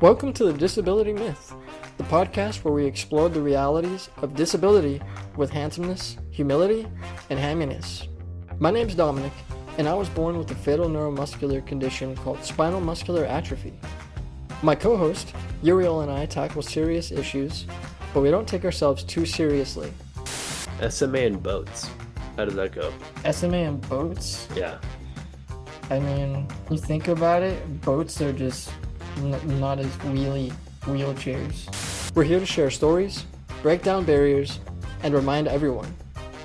Welcome to the Disability Myth, the podcast where we explore the realities of disability with handsomeness, humility, and hamminess. My name's Dominic, and I was born with a fatal neuromuscular condition called spinal muscular atrophy. My co-host, Uriel, and I tackle serious issues, but we don't take ourselves too seriously. SMA and boats. How did that go? SMA and boats? Yeah. I mean, you think about it, boats are just not as wheelchairs. We're here to share stories, break down barriers, and remind everyone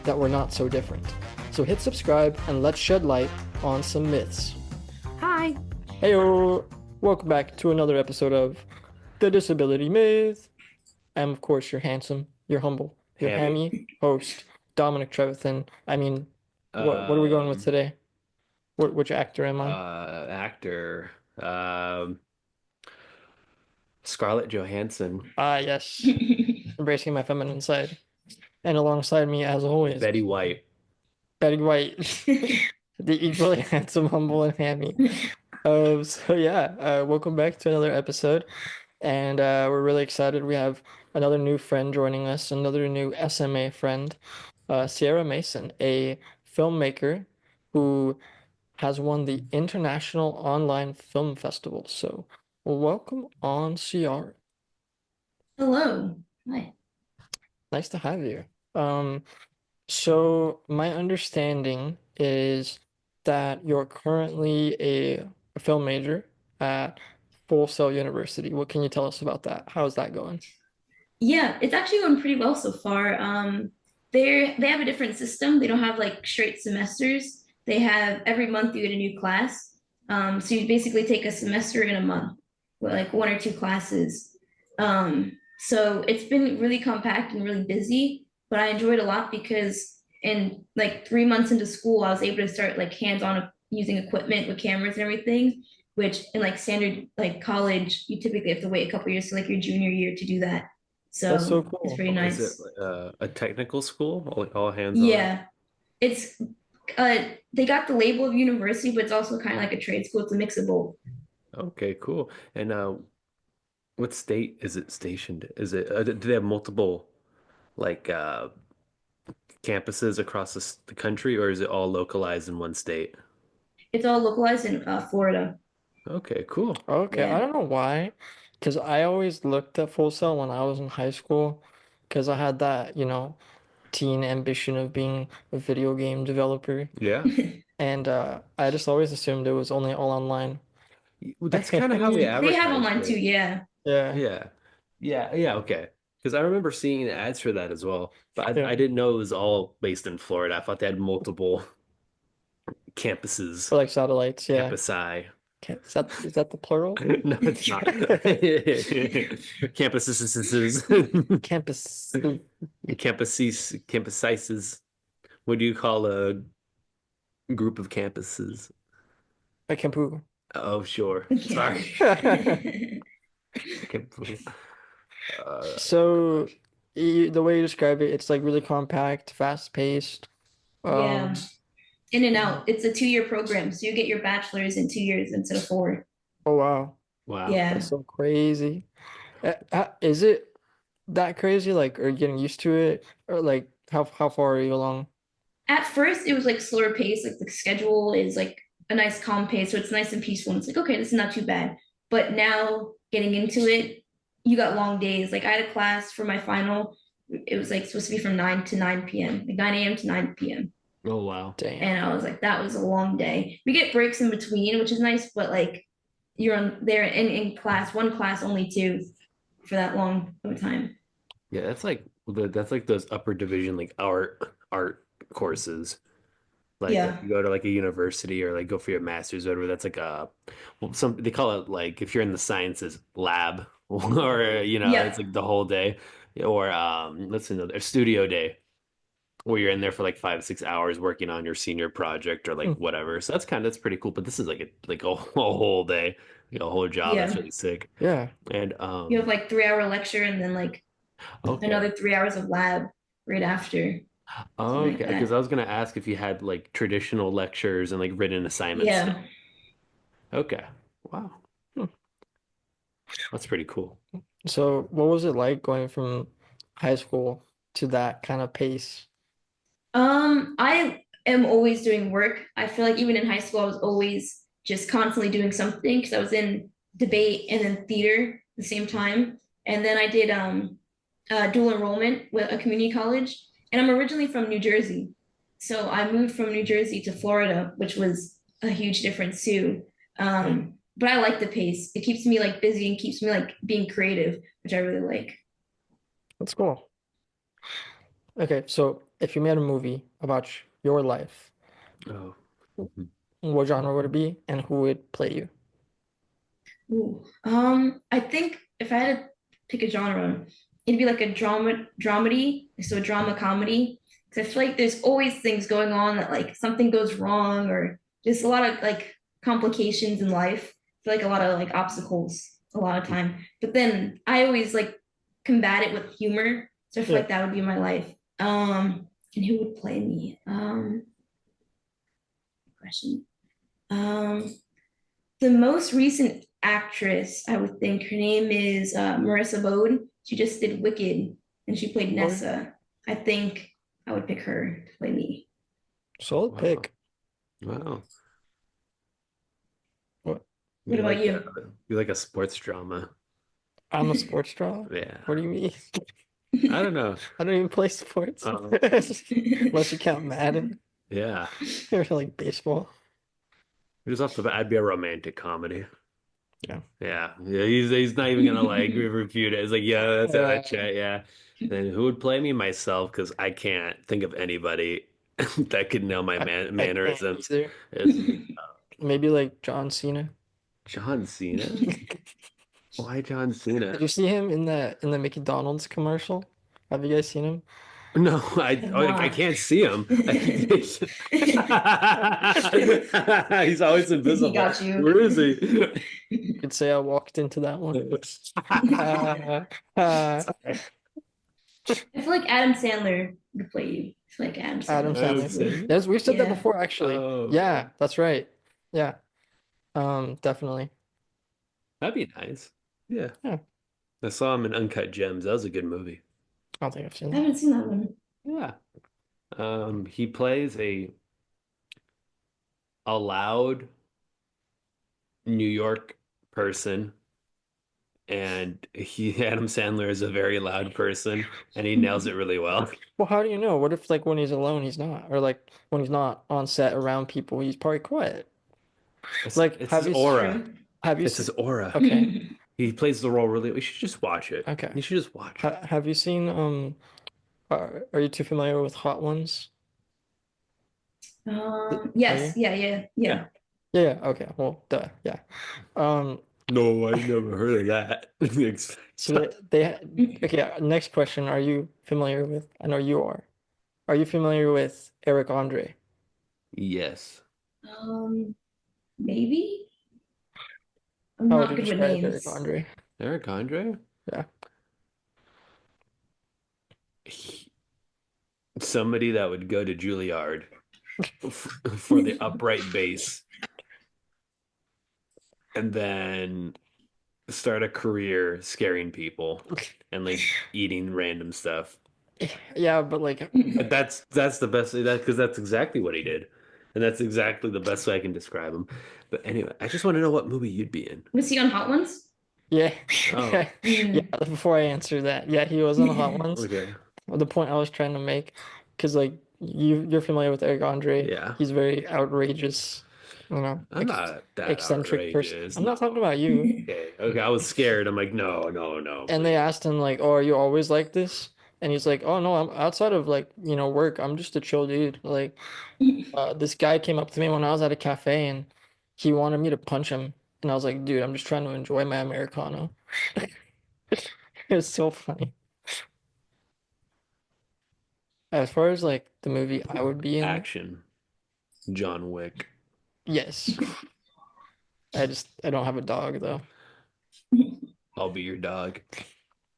that we're not so different. So hit subscribe and let's shed light on some myths. Hi. Heyo! Welcome back to another episode of The Disability Myth. I'm, of course, your handsome, your humble, your hammy host, Dominic Trevathan. I mean, what are we going with today? Which actor am I? Actor. Scarlett Johansson. Ah, yes. Embracing my feminine side. And alongside me, as always, Betty White. Betty White, the equally handsome, humble, and hammy. Welcome back to another episode. And we're really excited. We have another new friend joining us, another new SMA friend, Siara Mason, a filmmaker who has won the International Online Film Festival. So, welcome on, Siara. Hello. Hi. Nice to have you. So my understanding is that you're currently a film major at Full Sail University. What can you tell us about that? How's that going? Yeah, it's actually going pretty well so far. They have a different system. They don't have like straight semesters. They have every month you get a new class. So you basically take a semester in a month with like one or two classes. So it's been really compact and really busy, but I enjoyed it a lot because in like 3 months into school, I was able to start like hands-on using equipment with cameras and everything, which in like standard like college, you typically have to wait a couple years to like your junior year to do that. That's so So it's cool. pretty Is it nice. a technical school? All hands on? Yeah, it's they got the label of university, but it's also kind of like a trade school. It's a mix of both. Okay, cool. And what state is it stationed? Is it do they have multiple like campuses across the country, or is it all localized in one state? It's all localized in Florida. Okay, cool. Okay, I Yeah. don't know why, because I always looked at Full Sail when I was in high school, because I had that, teen ambition of being a video game developer, Yeah. and I just always assumed it was only all online. Well, that's kind of how they They have advertised online too, it. yeah. Yeah, Yeah. Yeah, okay. Because I remember seeing the ads for that as well. But yeah. I didn't know it was all based in Florida. I thought they had multiple campuses, For like satellites, yeah. campusi. Is that the plural? No, it's not. Campuses. Campus. Campusises. What do you call a group of campuses? A campu. Oh, sure. Yeah. Sorry. Campu. Uh, So, the way you describe it, it's like really compact, fast-paced. Yeah. Um, In and out. It's a 2 year program, so you get your bachelor's in 2 years instead of four. oh wow, wow. that's Yeah. so crazy. Is it that crazy? Like, are you getting used to it, or like, how far are you along? At first, it was like slower pace. Like the schedule is like a nice calm pace, so it's nice and peaceful. And it's like, okay, this is not too bad. But now getting into it, you got long days. Like I had a class for my final. It was like supposed to be from 9 to 9 p.m., like 9 a.m. to 9 p.m. Oh, wow. Damn. And I was like, that was a long day. We get breaks in between, which is nice, but like you're on there in class, one class only two for that long of a time. Yeah, that's like those upper division like art courses. Like Yeah. you go to like a university or like go for your master's or whatever. That's like some they call it like if you're in the sciences lab or it's Yeah. like the whole day or let's see another studio day where you're in there for like 5 6 hours working on your senior project or like Hmm. whatever. So that's pretty cool. But this is like a whole day, a whole job. That's Yeah. really sick. Yeah. And You have like 3 hour lecture and then like okay. another 3 hours of lab right after. Oh, Something like okay, because that. I was gonna ask if you had like traditional lectures and like written assignments still. Yeah. Okay. Wow. Hmm. That's pretty cool. So, what was it like going from high school to that kind of pace? I am always doing work. I feel like even in high school, I was always just constantly doing something because I was in debate and then theater at the same time. And then I did dual enrollment with a community college. And I'm originally from New Jersey. So I moved from New Jersey to Florida, which was a huge difference too. But I like the pace. It keeps me like busy and keeps me like being creative, which I really like. That's cool. Okay, so if you made a movie about your life, Oh. what genre would it be and who would play you? Ooh. I think if I had to pick a genre, it'd be like a dramedy, so a drama comedy. Because I feel like there's always things going on that like something goes wrong or just a lot of like complications in life. I feel like a lot of like obstacles a lot of time. But then I always like combat it with humor. So I feel Yeah. like that would be my life. And who would play me? Question. Um, the most recent actress, I would think her name is Marissa Bode. She just did Wicked and she played Okay. Nessa. I think I would pick her to play me. Solid Wow. pick. Wow. What? What You about like you? you like a sports drama. I'm a sports draw. Yeah. What do you mean? I don't know. I don't even play sports. Um, Unless you count Madden yeah. or like baseball. Just off the bat, I'd be a romantic comedy. Yeah. Yeah. Yeah. He's not even gonna like refute it. It's like, yeah, that's Uh, it. Yeah. Then who would play me? Myself, because I can't think of anybody that could nail my I can't mannerisms. either. It's me. Maybe like John Cena. John Cena? Did Why John Cena? you see him in the McDonald's commercial? Have you guys seen him? No, I'm I not. can't see him. He's always He invisible. got you. Where is he? You could say I walked into that one. Uh, uh, I feel like Adam Sandler would play you. I feel like Adam Adam Sandler Adam Sandler. possibly. Sandler? Yes, we've said that Yeah. before, actually. Oh, Yeah, that's right. Yeah, definitely. that'd be nice. Yeah. Yeah, I saw him in Uncut Gems. That was a good movie. I don't think I've seen I that. haven't seen that one. Yeah. He plays a loud New York person, and Adam Sandler is a very loud person, and he nails it really well. Well, how do you know? What if like when he's alone, he's not, or like when he's not on set around people, he's probably quiet. Like, It's his aura. True. have you It's his seen? aura. Okay, He plays the role really. You should just watch it. okay. You should just watch it. Have you seen are you too familiar with Hot Ones? Are Yes, you? yeah, yeah, Yeah. yeah. Yeah, yeah, okay. Well, duh, yeah. Um, No, I never heard of that. so okay, next question. Are you familiar with, I know you are. Are you familiar with Eric Andre? Yes. Um, Maybe? I'm How would not you good with describe Eric names. Andre? Eric Andre? Yeah. He- Somebody that would go to Juilliard for the upright bass and then start a career scaring people and like eating random stuff. Yeah, but like, But that's the best that because that's exactly what he did. And that's exactly the best way I can describe him. But anyway, I just want to know what movie you'd be in. Was he on Hot Ones? yeah, Oh, yeah, yeah. Mm. Before I answer that, yeah, he was on the Hot Ones. okay. The point I was trying to make, because like you're familiar with Eric Andre. Yeah. He's very outrageous, I'm not that eccentric person. outrageous. I'm not talking No. about you. Okay. Okay. I was scared. I'm like, no, no, no, And they please. asked him like, "Oh, are you always like this?" And he's like, "Oh no, I'm outside of like, work. I'm just a chill dude." Like, this guy came up to me when I was at a cafe and he wanted me to punch him. And I was like, "Dude, I'm just trying to enjoy my Americano." It was so funny. As far as like the movie I would be in, Action. John Wick. yes. I don't have a dog though. I'll be your dog.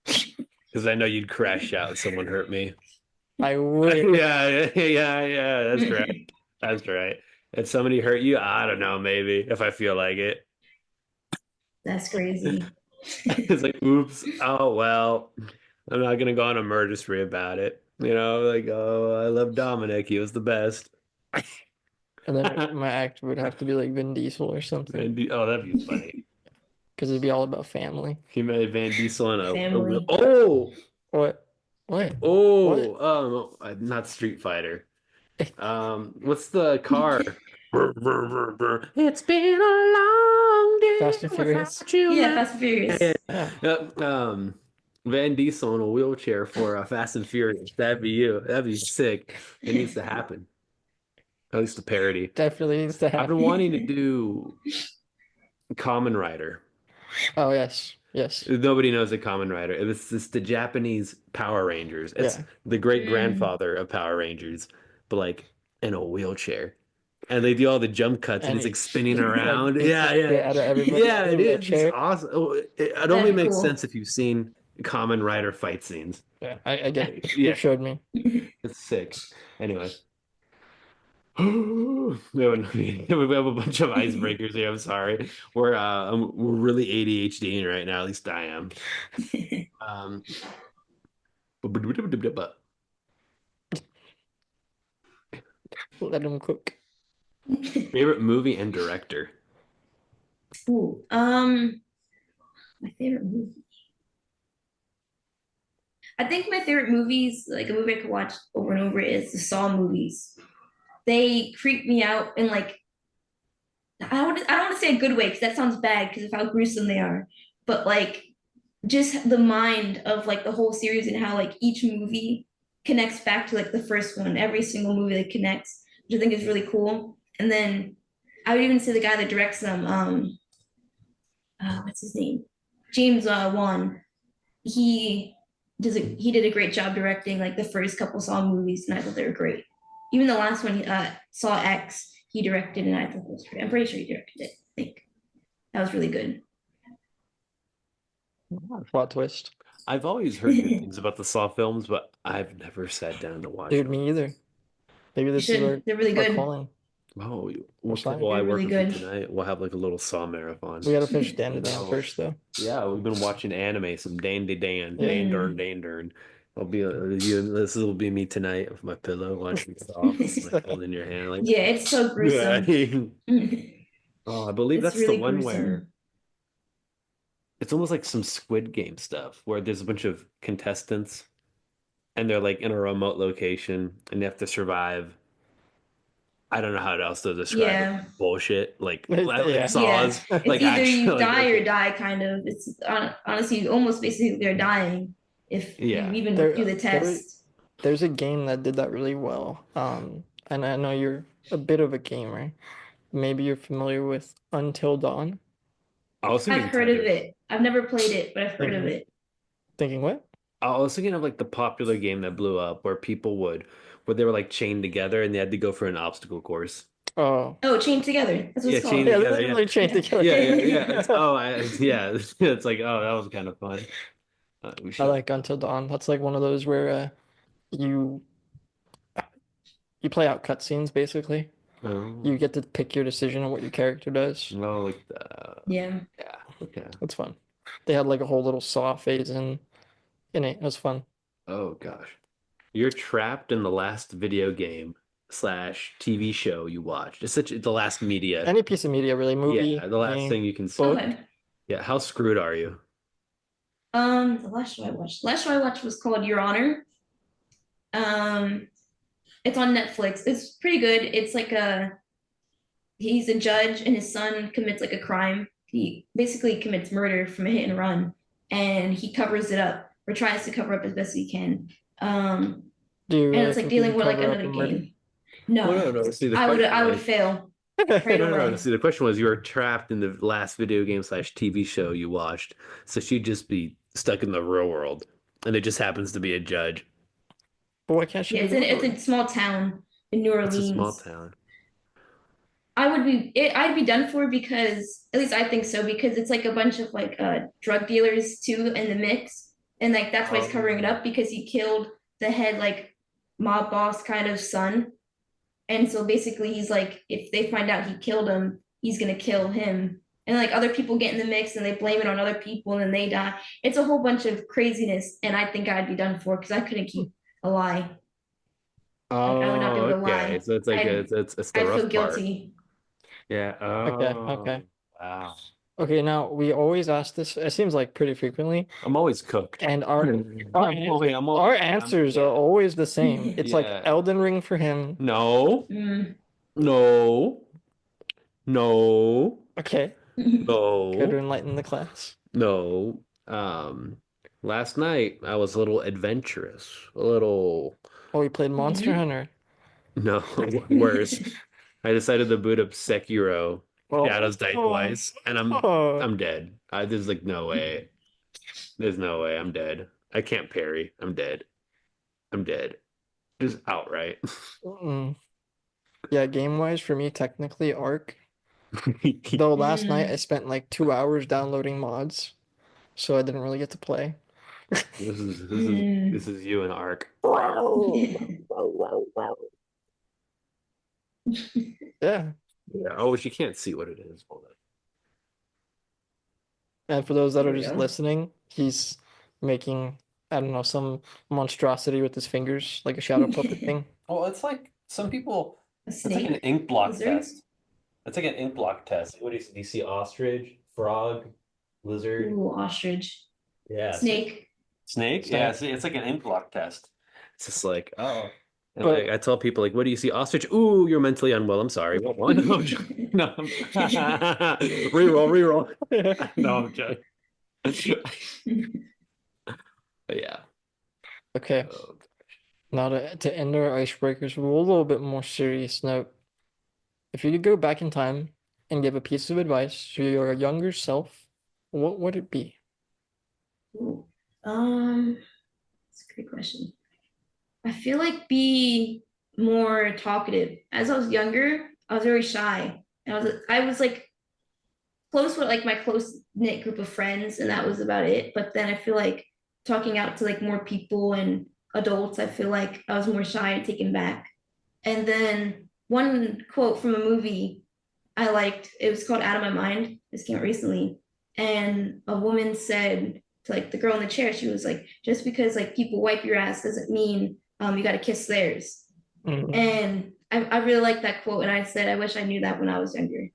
Because I know you'd crash out if someone hurt me. I would. Yeah, yeah, yeah. That's right. That's right. If somebody hurt you, I don't know, maybe if I feel like it. That's crazy. It's like, oops, oh well, I'm not gonna go on a murder spree about it. Like, oh, I love Dominic. He was the best. And then my actor would have to be like Vin Diesel or something, Oh, that'd be funny. because it'd be all about family. He made Van Diesel in a real. Family. Oh, What? What? What? not Street Fighter. What's the car? It's been a long day Fast and Furious. without you, Yeah, man. Fast and Furious. Yeah. Yep. Van Diesel in a wheelchair for Fast and Furious. That'd be you. That'd be sick. It needs to happen. At least a parody. Definitely needs to I've been happen. wanting to do Kamen Rider. Oh, yes. Yes. Nobody knows a Kamen Rider. It's the Japanese Power Rangers. It's Yeah. the great Mm. grandfather of Power Rangers, but like in a wheelchair. And they do all the jump cuts and And he's like he spinning like around. beats the Yeah, shit yeah. out of everybody Yeah, in the it is. It's wheelchair. awesome. It only That'd be makes cool. sense if you've seen Kamen Rider fight scenes. Yeah, I get it. Yeah. You showed me. It's sick. Anyway. We have a bunch of icebreakers here. I'm sorry. We're really ADHD right now. At least I am. Um, Let him cook. favorite movie and director. Ooh, my favorite movie. I think my favorite movies, like a movie I could watch over and over, is the Saw movies. They creep me out in like I don't want to say a good way because that sounds bad because of how gruesome they are, but like just the mind of like the whole series and how like each movie connects back to like the first one. Every single movie that connects, which I think is really cool. And then I would even say the guy that directs them, what's his name? James Wan. He he did a great job directing like the first couple Saw movies, and I thought they were great. Even the last one, Saw X, he directed, and I thought it was great. I'm pretty sure he directed it. I think that was really good. Plot twist. I've always heard good things about the Saw films, but I've never sat down to watch Dude, them. me either. Maybe You this is should. They're really our good. calling. Oh, We're fine. while I They're work really with you good. tonight, we'll have like a little Saw marathon. We gotta finish Dan to Dan Oh. first, though. Yeah, we've been watching anime, some Dan to Dan, Yeah. Dan Dern, Dan Dern. This will be me tonight with my pillow, watching Saw, like holding your hand, like Yeah, it's so gruesome. Oh, I believe It's that's the really one gruesome. where it's almost like some Squid Game stuff, where there's a bunch of contestants and they're like in a remote location and they have to survive. I don't know how else to describe it. Yeah. Bullshit, like Yeah. Saws, It's like either you actually, die like, or die, kind of. It's honestly almost basically they're dying if Yeah. you even There- do the test. There's a game that did that really well. And I know you're a bit of a gamer. Maybe you're familiar with Until Dawn. I was thinking I've heard of Tinder. it. I've never played it, but I've heard of Mhm. it. Thinking what? I was thinking of like the popular game that blew up where where they were like chained together and they had to go for an obstacle course. Oh. Oh, Chained Together. That's what it's Yeah, called. Chained Yeah, Together, they're yeah. literally chained together. Yeah. It's like, oh, that was kind of fun. We I should. like Until Dawn. That's like one of those where you you play out cutscenes basically. Oh, You get to pick your decision on what your character does. no, like the Yeah. yeah, okay. It's fun. They had like a whole little Saw phase in it. It was fun. Oh gosh. You're trapped in the last video game slash TV show you watched. It's the last media. Any piece of media, really, movie, Yeah, the last game, thing you can see. book. Okay. Yeah, how screwed are you? The last show I watched. Last show I watched was called Your Honor. Um, it's on Netflix. It's pretty good. It's like he's a judge and his son commits like a crime. He basically commits murder from a hit and run, and he covers it up or tries to cover up as best he can. Do you And really it's like think you dealing can with like cover up another a murder? game. No, No. See, the I question would was- fail right No. away. See, the question was you were trapped in the last video game slash TV show you watched. So she'd just be stuck in the real world. And it just happens to be a judge. But why can't she Yeah, do it's that? a small town in New It's a small Orleans. town. I'd be done for because at least I think so because it's like a bunch of like drug dealers too in the mix, and like that's why he's covering it up because he killed the head like mob boss kind of son, and so basically he's like if they find out he killed him, he's gonna kill him and like other people get in the mix and they blame it on other people and then they die. It's a whole bunch of craziness, and I think I'd be done for because I couldn't keep a lie. Like I would not be Oh, able to okay. lie. So it's like I'd it's the I'd feel rough part. guilty. Yeah. Okay, Oh, okay. wow. Okay, now we always ask this, it seems like pretty frequently, I'm always cooked. and our, I'm our always, answers are yeah. always the same. It's like Yeah. Elden Ring for him. No, Mm. no, no, Okay, care to no, enlighten the class? no. Last night I was a little adventurous, a little, Oh, we played Monster Mhm. Hunter. no, worse. I decided to boot up Sekiro. Oh, Shadows died oh, twice, and oh. I'm dead. There's like no way. There's no way. I'm dead. I can't parry. I'm dead. I'm dead. Just outright. Mm. Yeah, game-wise for me, technically Arc. Though last night I Mm. spent like 2 hours downloading mods, so I didn't really get to play. This is you and Ark. Yeah. Yeah. Oh, she can't see what it is. Hold And for those that There are we just go. listening, he's making, I don't know, some monstrosity with his fingers, like a shadow puppet thing. Well, it's like some people. A It's like an snake? ink block Lizard? test. It's like an ink block test. What do you see? Ostrich, frog, lizard. Ooh, ostrich. Yeah. See? Snake. Snake? Yeah. Snake. See, it's like an ink block test. It's just like, oh. And like But I tell people, like, what do you see? Ostrich? Ooh, you're mentally unwell. I'm sorry. What one? No, I'm joking. No. Reroll, reroll. No, I'm joking. But yeah. okay, Oh, now to end our icebreakers with a little bit more serious note. If you could go back in time and give a piece of advice to your younger self, what would it be? Ooh. That's a great question. I feel like be more talkative. As I was younger, I was very shy. I was like close with like my close knit group of friends, and that was about it. But then I feel like talking out to like more people and adults, I feel like I was more shy and taken back. And then one quote from a movie I liked, it was called Out of My Mind. This came out recently. And a woman said to like the girl in the chair, she was like, just because like people wipe your ass doesn't mean you got to kiss theirs. Mhm. And I really like that quote. And I said, I wish I knew that when I was younger.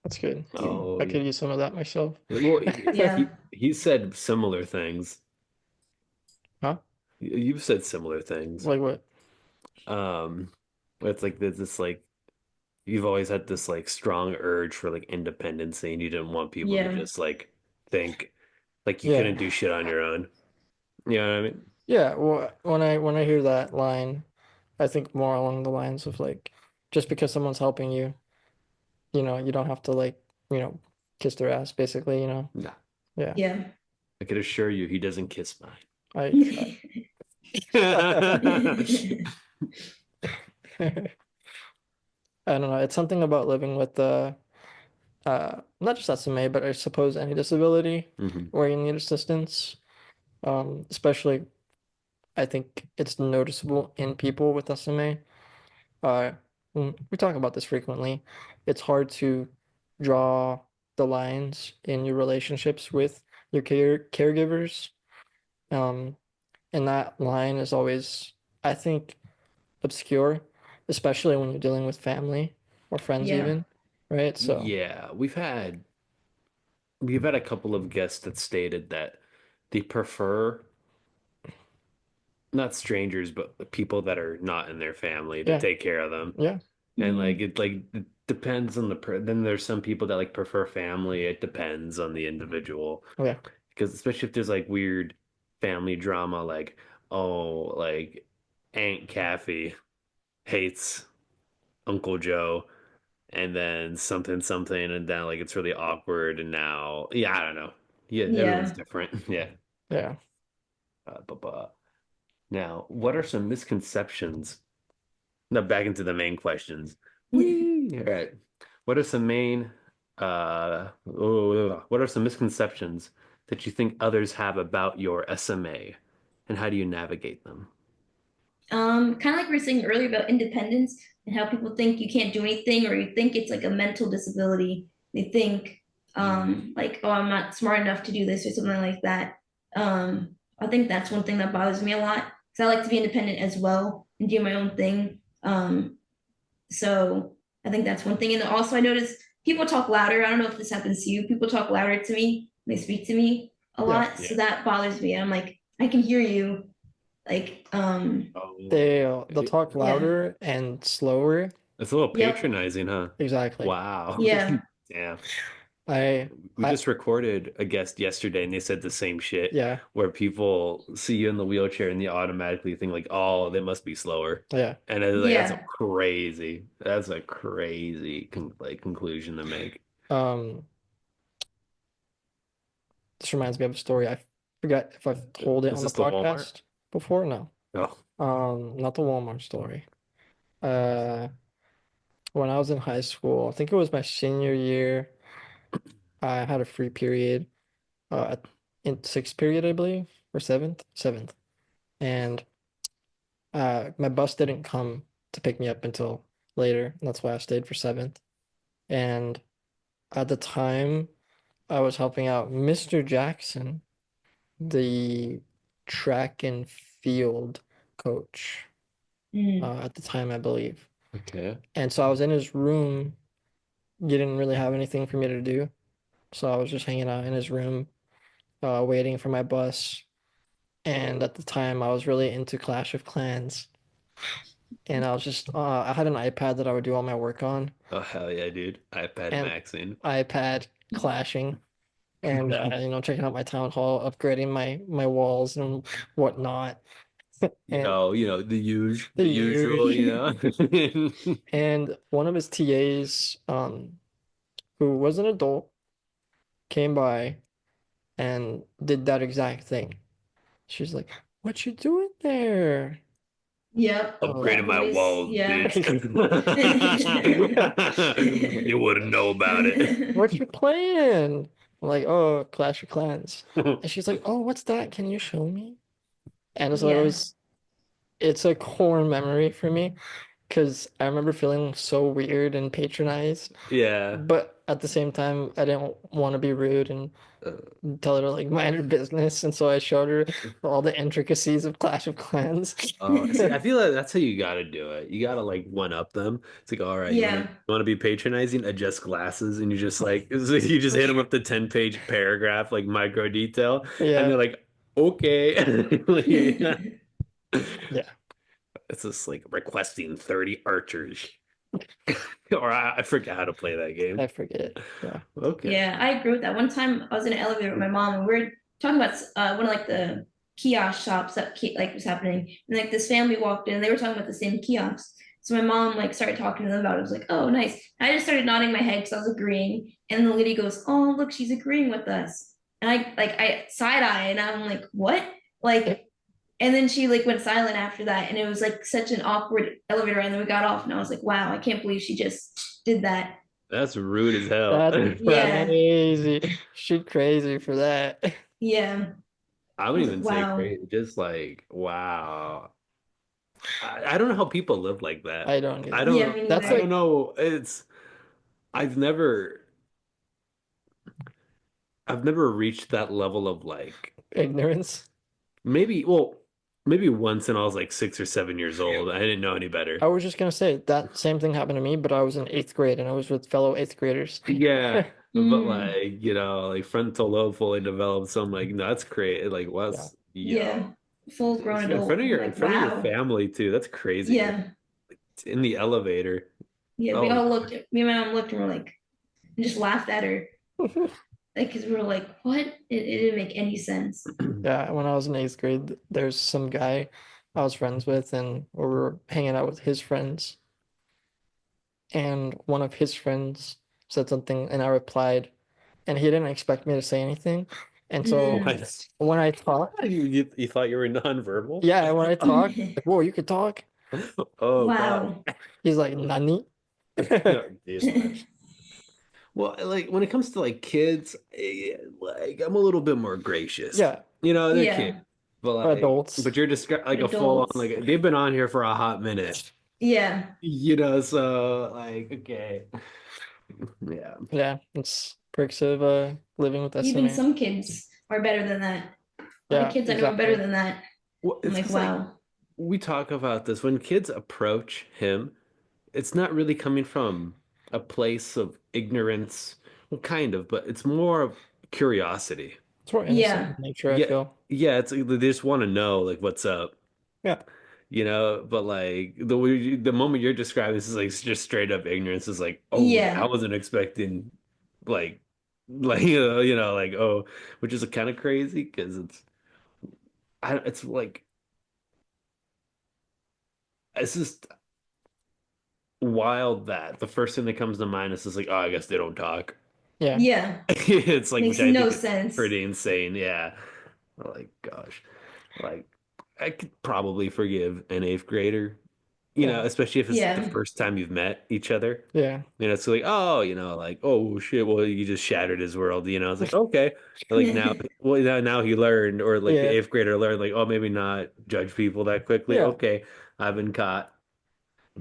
That's good. oh, I could use some of that myself. well, Yeah. he said similar things. Huh? You've said similar things. Like what? Um, it's like there's this like you've always had this like strong urge for like independence, and you didn't want people to Yeah. just like think like you Yeah. couldn't do shit on your own. You know what I mean? Yeah, well, when I hear that line, I think more along the lines of like, just because someone's helping you, you don't have to like, you know, kiss their ass, basically, No, Yeah, Yeah. I can assure you, he doesn't kiss I, mine. I don't know. It's something about living with not just SMA, but I suppose any disability hmm where you need assistance. Especially, I think it's noticeable in people with SMA. Uh, we talk about this frequently. It's hard to draw the lines in your relationships with your caregivers. Um, and that line is always, I think, obscure, especially when you're dealing with family or friends Yeah. even, right? So, Yeah, we've had a couple of guests that stated that they prefer not strangers, but people that are not in their family to yeah, take care of them. yeah, And Mm. it depends on then there's some people that like prefer family. It depends on the individual. yeah, Because especially if there's like weird family drama, like, oh, like Aunt Kathy hates Uncle Joe, and then something something, and then like it's really awkward, and now, yeah, I don't know. Yeah, everyone's Yeah. different. Yeah. yeah. But now, what are some misconceptions? Now back into the main questions. Whee! All right. What are some main what are some misconceptions that you think others have about your SMA, and how do you navigate them? Kind of like we were saying earlier about independence and how people think you can't do anything or you think it's like a mental disability. They think like, oh, I'm not smart enough to do this or something like that. I think that's one thing that bothers me a lot because I like to be independent as well and do my own thing. So I think that's one thing. And also, I notice people talk louder. I don't know if this happens to you. People talk louder to me. They speak to me a Yeah. lot, so that bothers me. I'm like, I can hear you. Like, They'll talk yeah, louder and slower. It's a little yep, patronizing, huh? Exactly. Wow. yeah, Damn. I We I just recorded a guest yesterday and they said the same shit yeah, where people see you in the wheelchair and they automatically think like, oh, they must be slower. yeah. And it's like yeah. that's a crazy like conclusion to make. Um, this reminds me of a story. I forgot if I've told it Is on the this the Walmart? podcast before. No. Oh, Not the Walmart story. Uh, when I was in high school, I think it was my senior year, I had a free period, uh, in sixth period, I believe, or seventh. And my bus didn't come to pick me up until later. And that's why I stayed for seventh. And at the time, I was helping out Mr. Jackson, the track and field coach, Mm. at the time, I believe. okay. And so I was in his room. He didn't really have anything for me to do. So I was just hanging out in his room, waiting for my bus. And at the time, I was really into Clash of Clans. And I was just, I had an iPad that I would do all my work on, Oh hell yeah, dude. iPad and maxing. iPad clashing, and checking out my town hall, upgrading my walls and whatnot, and The the usual, huge. you know. And one of his TAs, who was an adult, came by and did that exact thing. She's like, "What you doing there?" Yep, I was that Upgrading my voice. walls, Yeah. bitch. You wouldn't know about it. "What you playing?" I'm like, "Oh, Clash of Clans." And she's like, "Oh, what's that? Can you show me?" And so Yeah. it's a core memory for me because I remember feeling so weird and patronized, Yeah. but at the same time, I didn't want to be rude and tell her to like mind her business, and so I showed her all the intricacies of Clash of Clans. See, I feel like that's how you gotta do it. You gotta like one up them. It's like, all right, Yeah. you wanna be patronizing, adjust glasses, and you just like you just hit them with the 10-page paragraph, like micro detail, and they're Yeah, like, okay. Like, yeah, it's just like requesting 30 archers. Or I forget how to play that game. I forget. Yeah. Okay. Yeah, I agree with that. One time I was in an elevator with my mom and we are talking about one of like the kiosk shops that like was happening. And like this family walked in and they were talking about the same kiosk. So my mom like started talking to them about it. I was like, oh, nice. I just started nodding my head because I was agreeing. And the lady goes, oh, look, she's agreeing with us. And I side eye and I'm like, what? Like, and then she like went silent after that. And it was like such an awkward elevator. And then we got off and I was like, wow, I can't believe she just did that. That's rude as hell. That's Yeah. crazy. She crazy for that. Yeah. I I wouldn't was like, even say wow. crazy, just like, wow. I don't know how people live like that. I don't get I it. Yeah, don't me That's I don't neither. like know. I've never I've never reached that level of like ignorance. maybe maybe once when I was like 6 or 7 years old. I didn't know any better. I was just gonna say that same thing happened to me, but I was in eighth grade and I was with fellow eighth graders. Yeah. But Mm, like, like frontal lobe fully developed, so I'm like, no, that's crazy. Like Yeah. what's yeah. Full grown adult. I'm in like, front of your wow. family too. That's crazy. Like Yeah. in the elevator. Yeah. We Oh all looked at me and my mom looked and we're like, and just laughed at her. Like, cause we were like, what? It didn't make any sense. Yeah, when I was in eighth grade, there's some guy I was friends with, and we were hanging out with his friends. And one of his friends said something, and I replied, and he didn't expect me to say anything. And so Mm. what? when I talked, You thought you were nonverbal? yeah, when I talked, like, whoa, you could talk. Oh God. Wow. He's like, Nani? No, jeez, man. Well, like when it comes to like kids, like I'm a little bit more gracious. Yeah, They're kids, Yeah. but adults. but you're just like a full on Adults. like they've been on here for a hot minute. Yeah. So like okay, yeah. Yeah, it's perks of living with Even SMA. some kids are better than that. A lot of Yeah, kids I know are better exactly. than that. Well, I'm it's like, because like wow. we talk about this when kids approach him, it's not really coming from a place of ignorance, well, kind of, but it's more of curiosity. It's more innocent in Yeah. nature, I Yeah, feel. yeah, it's they just want to know like what's up, Yeah. but like the moment you're describing this is like just straight up ignorance is like, oh, I Yeah. wasn't expecting like like oh, which is kind of crazy because it's like it's just wild that the first thing that comes to mind is just like, oh, I guess they don't talk. Yeah. Yeah. It's like, which Makes I no think is sense. pretty insane. Yeah. Like, gosh, like I could probably forgive an eighth grader, Yeah. especially if it's the Yeah. first time you've met each other. Yeah. It's like, oh, like, oh shit, well, you just shattered his world. It's like, okay. Like now, well, now he learned, or like the Yeah. eighth grader learned, like, oh, maybe not judge people that quickly. Yeah. Okay, I've been caught.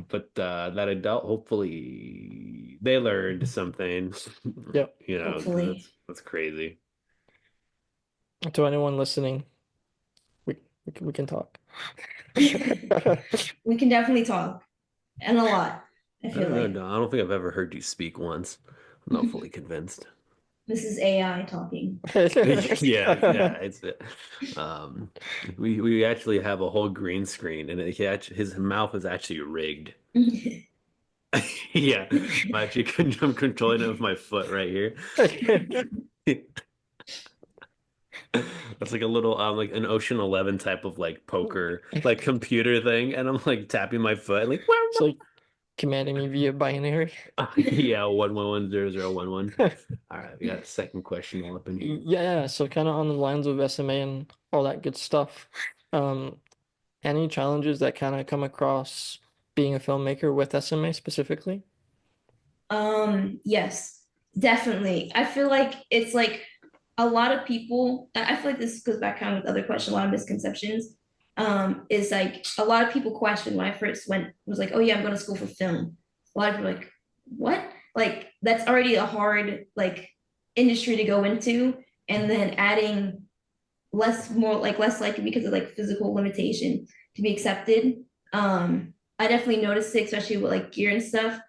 But that adult, hopefully, they learned something, Yep. because Hopefully. that's crazy. To anyone listening, we can talk. We can definitely talk. And a lot, I I feel don't know, like. Don. I don't think I've ever heard you speak once. I'm not fully convinced. This is AI talking. Yeah, yeah, it's it. Um, we actually have a whole green screen, and his mouth is actually rigged. Yeah, I'm controlling it with my foot right here. That's like a little like an Ocean 11 type of like poker like computer thing, and I'm like tapping my foot like It's like commanding me via binary. yeah, 1110011. All right, we got a second question all up in here. Yeah, so kind of on the lines of SMA and all that good stuff. Um, any challenges that kind of come across being a filmmaker with SMA specifically? Yes, definitely. I feel like it's like a lot of people, I feel like this goes back kind of with other questions, a lot of misconceptions. Is like a lot of people question when I first went, was like, oh yeah, I'm going to school for film. A lot of people are like, what? Like that's already a hard like industry to go into, and then adding less likely because of like physical limitation to be accepted. I definitely noticed it, especially with like gear and stuff.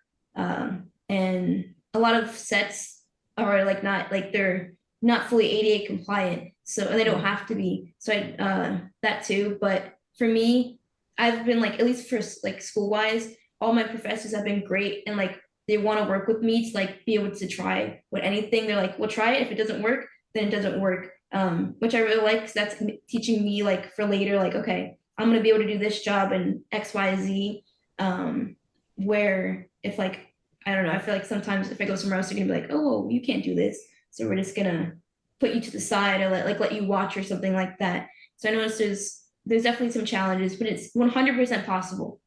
And a lot of sets are like not like they're not fully ADA compliant, so and they don't have to be. So I that too. But for me, I've been like at least for like school wise, all my professors have been great and like they want to work with me to like be able to try with anything. They're like, "We'll try it. If it doesn't work, then it doesn't work." Which I really like because that's teaching me like for later, like, okay, I'm gonna be able to do this job in XYZ. Where if like I don't know, I feel like sometimes if I go somewhere else, you're gonna be like, oh, well, you can't do this, so we're just gonna put you to the side or let you watch or something like that. So I noticed there's definitely some challenges, but it's 100% possible.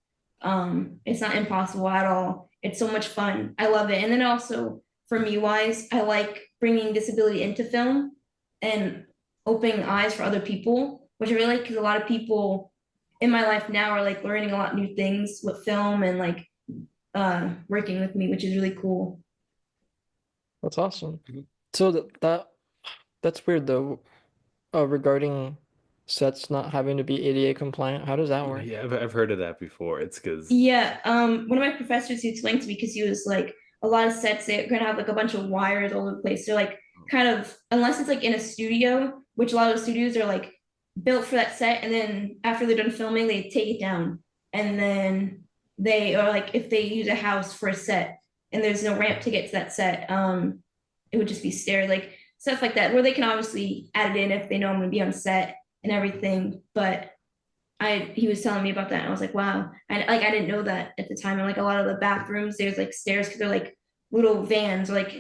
It's not impossible at all. It's so much fun. I love it. And then also for me wise, I like bringing disability into film and opening eyes for other people, which I really like because a lot of people in my life now are like learning a lot of new things with film and like working with me, which is really cool. That's awesome. Mhm. So that's weird though, regarding sets not having to be ADA compliant. How does that work? Yeah, I've heard of that before. It's because Yeah, one of my professors he explained to me because he was like a lot of sets they're gonna have like a bunch of wires all over the place. They're like kind of unless it's like in a studio, which a lot of studios are like built for that set, and then after they're done filming, they take it down, and then they or like if they use a house for a set and there's no ramp to get to that set, it would just be stairs, like stuff like that, where they can obviously add it in if they know I'm gonna be on set and everything, but he was telling me about that and I was like, wow. And like I didn't know that at the time. And like a lot of the bathrooms, there's like stairs because they're like little vans, like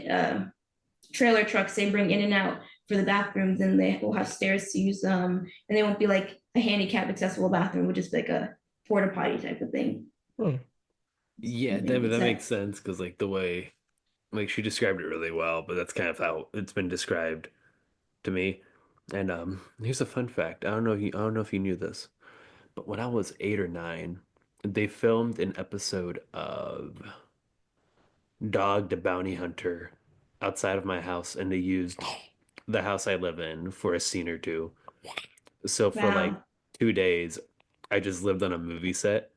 trailer trucks they bring in and out for the bathrooms and they will have stairs to use and they won't be like a handicap accessible bathroom, which is like a porta potty type of thing. Hmm. yeah, Really good that makes set. sense because like the way like she described it really well, but that's kind of how it's been described to me. And here's a fun fact. I don't know if you knew this, but when I was 8 or 9, they filmed an episode of Dog the Bounty Hunter outside of my house, and they used the house I live in for a scene or two. So for like Wow, 2 days, I just lived on a movie set.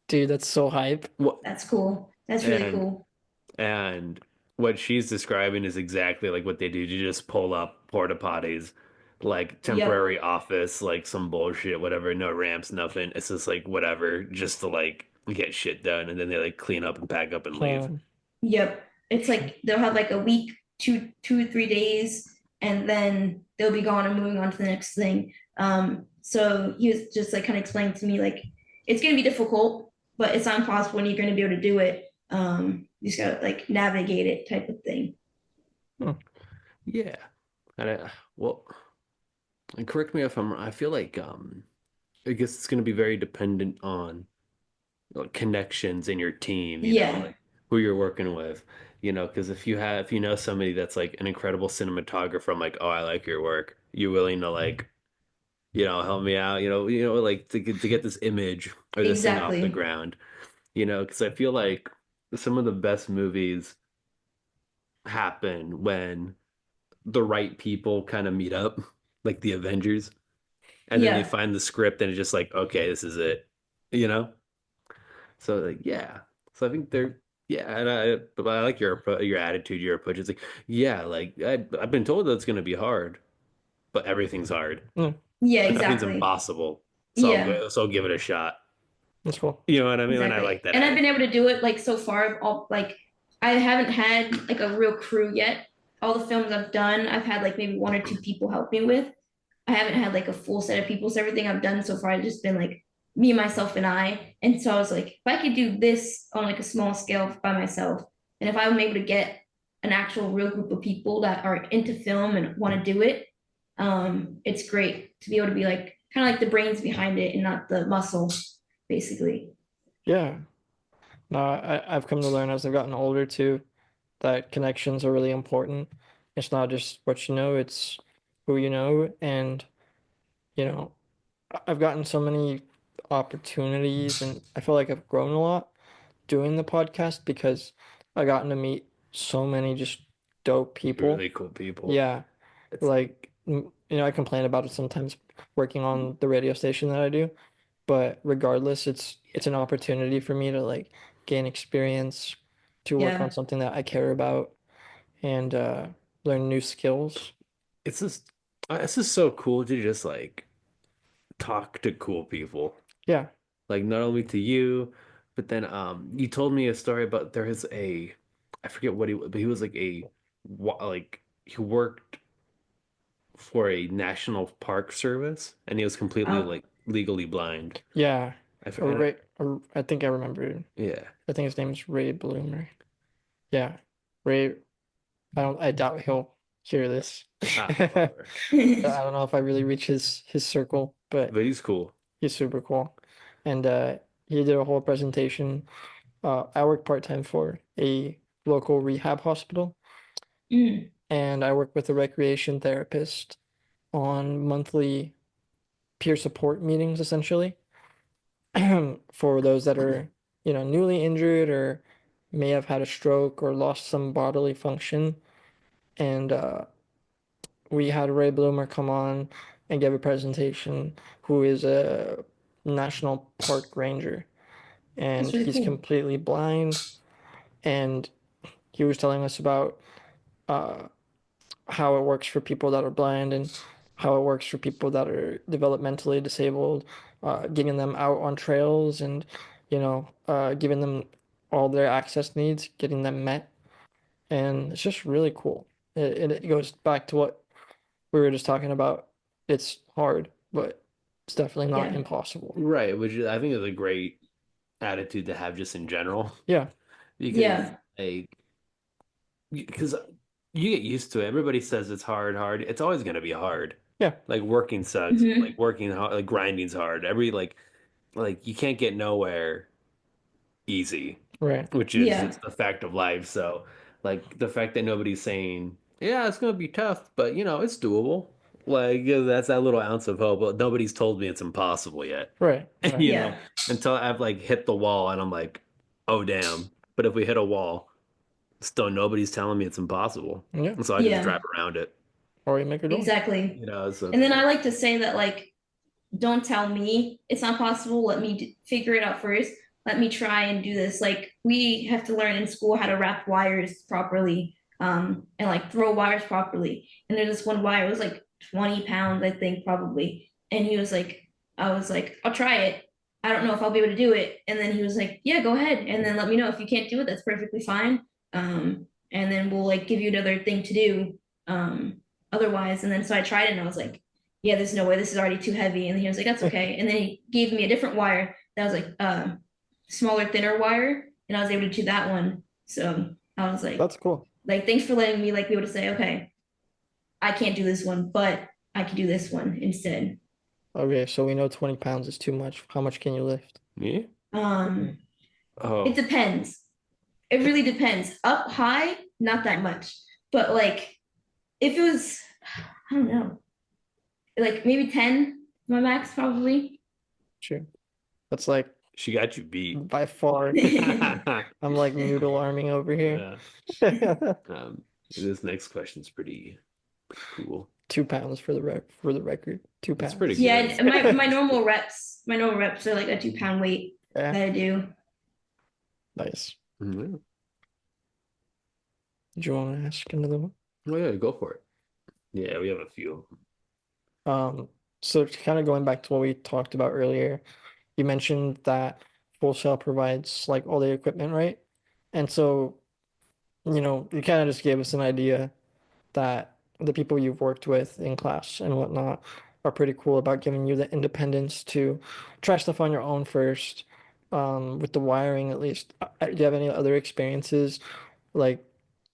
Dude, that's so hype. Well, that's cool. That's really and cool. and what she's describing is exactly like what they do. You just pull up porta potties, like Yep, temporary office, like some bullshit, whatever. No ramps, nothing. It's just like whatever, just to like get shit done, and then they like clean up and pack up and leave. Um, yep. It's like they'll have like a week, 2 or 3 days, and then they'll be gone and moving on to the next thing. So he was just like kind of explaining to me like it's gonna be difficult, but it's not impossible and you're gonna be able to do it. You just gotta like navigate it type of thing. hmm, Yeah. And well, and correct me if I'm wrong. I feel like I guess it's going to be very dependent on like, connections in your team, Yeah, like who you're working with, because if you know somebody that's like an incredible cinematographer, I'm like, oh, I like your work. You willing to like, help me out, like to get this image or this thing off the exactly. ground, because I feel like some of the best movies happen when the right people kind of meet up, like the Avengers, and then they Yeah, find the script and it's just like, okay, this is it, you know? So like, yeah. So I think they're yeah, but I like your attitude, your approach. It's like, yeah, like I've been told that it's gonna be hard, but everything's hard. yeah, yeah, But nothing's exactly. impossible. Yeah. So I'll give it a shot. that's cool. You know what I mean? And I Exactly. like that And I've been attitude. able to do it like so far. All like I haven't had like a real crew yet. All the films I've done, I've had like maybe 1 or 2 people help me with. I haven't had like a full set of people. So everything I've done so far has just been like me, myself, and I. And so I was like, if I could do this on like a small scale by myself, and if I'm able to get an actual real group of people that are into film and want to do it, it's great to be able to be like kind of like the brains behind it and not the muscle, basically. Yeah. No, I've come to learn as I've gotten older too that connections are really important. It's not just what you know, it's who you know. And, you know, I've gotten so many opportunities and I feel like I've grown a lot doing the podcast because I've gotten to meet so many just dope people. Really cool people. Yeah. It's Like, I complain about it sometimes working on the radio station that I do, but regardless, it's an opportunity for me to like gain experience, to work on Yeah. something that I care about and learn new skills. it's just it's just so cool to just like talk to cool people. Yeah. Like not only to you, but then you told me a story about there is I forget what but he was like like he worked for a national park service and he was completely Oh, like legally blind. Yeah. And I think I remember. yeah. I think his name is Ray Bloomer. Yeah. Ray, I doubt he'll hear this. Ah, I whatever. don't know if I really reach his circle, but But he's cool. he's super cool. And he did a whole presentation. I work part-time for a local rehab hospital, mm, and I work with a recreation therapist on monthly peer support meetings, essentially, for those that are, newly injured or may have had a stroke or lost some bodily function. And we had Ray Bloomer come on and give a presentation, who is a national park ranger, that's and really he's cool. completely blind. And he was telling us about uh, how it works for people that are blind and how it works for people that are developmentally disabled, getting them out on trails and, giving them all their access needs, getting them met. And it's just really cool. It goes back to what we were just talking about. It's hard, but it's definitely not Yeah. impossible. Right, which I think is a great attitude to have just in general Yeah, because Yeah. like because you get used to it. Everybody says it's hard. It's always going to be hard. yeah, Like working sucks. Like Hmm. working hard, like grinding's hard. Like you can't get nowhere easy, right, which is Yeah. just the fact of life. So, like the fact that nobody's saying, "Yeah, it's going to be tough, but it's doable." Like that's that little ounce of hope. But nobody's told me it's impossible yet. right, right. You know, Yeah. until I've like hit the wall and I'm like, "Oh damn." But if we hit a wall, Still, nobody's telling me it's impossible. Yeah. So I just Yeah, drive around it. Or you make a door. exactly. You know, so And then I like to say that like don't tell me it's not possible. Let me figure it out first. Let me try and do this. Like we have to learn in school how to wrap wires properly, and like throw wires properly. And there's this one wire, it was like 20 pounds, I think, probably. And he was like, I was like, I'll try it. I don't know if I'll be able to do it. And then he was like, yeah, go ahead. And then let me know if you can't do it. That's perfectly fine. And then we'll like give you another thing to do. Otherwise. And then so I tried it and I was like, yeah, there's no way, this is already too heavy. And he was like, that's okay. And then he gave me a different wire that was like smaller, thinner wire, and I was able to do that one. So I was That's cool. like, thanks for letting me like be able to say, okay, I can't do this one, but I can do this one instead. Okay, so we know 20 pounds is too much. How much can you lift? yeah. Um, it Oh, depends. It really depends. Up high, not that much, but like if it was, I don't know, like maybe 10, my max probably. Sure. That's like she got you beat. by far. I'm like noodle arming over here. Yeah. This next question's pretty cool. 2 pounds for the record. Two That's pounds. pretty good. Yeah, my normal reps are like a 2 pound weight Yeah, that I do. nice. Mhm. Do you want to ask another one? Oh yeah, go for it. Yeah, we have a few. So kind of going back to what we talked about earlier, you mentioned that Full Sail provides like all the equipment, right? And so, you kind of just gave us an idea that the people you've worked with in class and whatnot are pretty cool about giving you the independence to try stuff on your own first, with the wiring at least. Do you have any other experiences? Like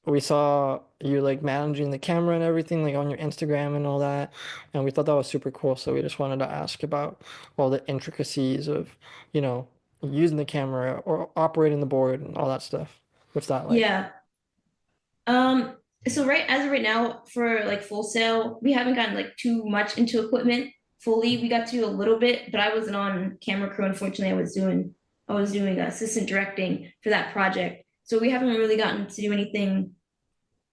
we saw you like managing the camera and everything like on your Instagram and all that, and we thought that was super cool. So we just wanted to ask about all the intricacies of, you know, using the camera or operating the board and all that stuff. What's that like? Yeah. Um, so right as of right now for like Full Sail, we haven't gotten like too much into equipment fully. We got to do a little bit, but I wasn't on camera crew. Unfortunately, I was doing assistant directing for that project. So we haven't really gotten to do anything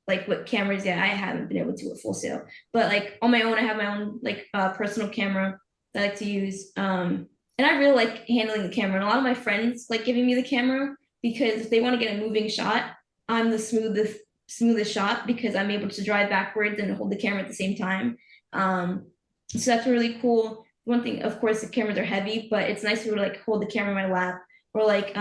like with cameras yet. I haven't been able to with Full Sail. But like on my own, I have my own like personal camera that I like to use. And I really like handling the camera. And a lot of my friends like giving me the camera because if they want to get a moving shot, I'm the smoothest shot because I'm able to drive backwards and hold the camera at the same time. So that's really cool. One thing, of course, the cameras are heavy, but it's nice to be able to like hold the camera in my lap or like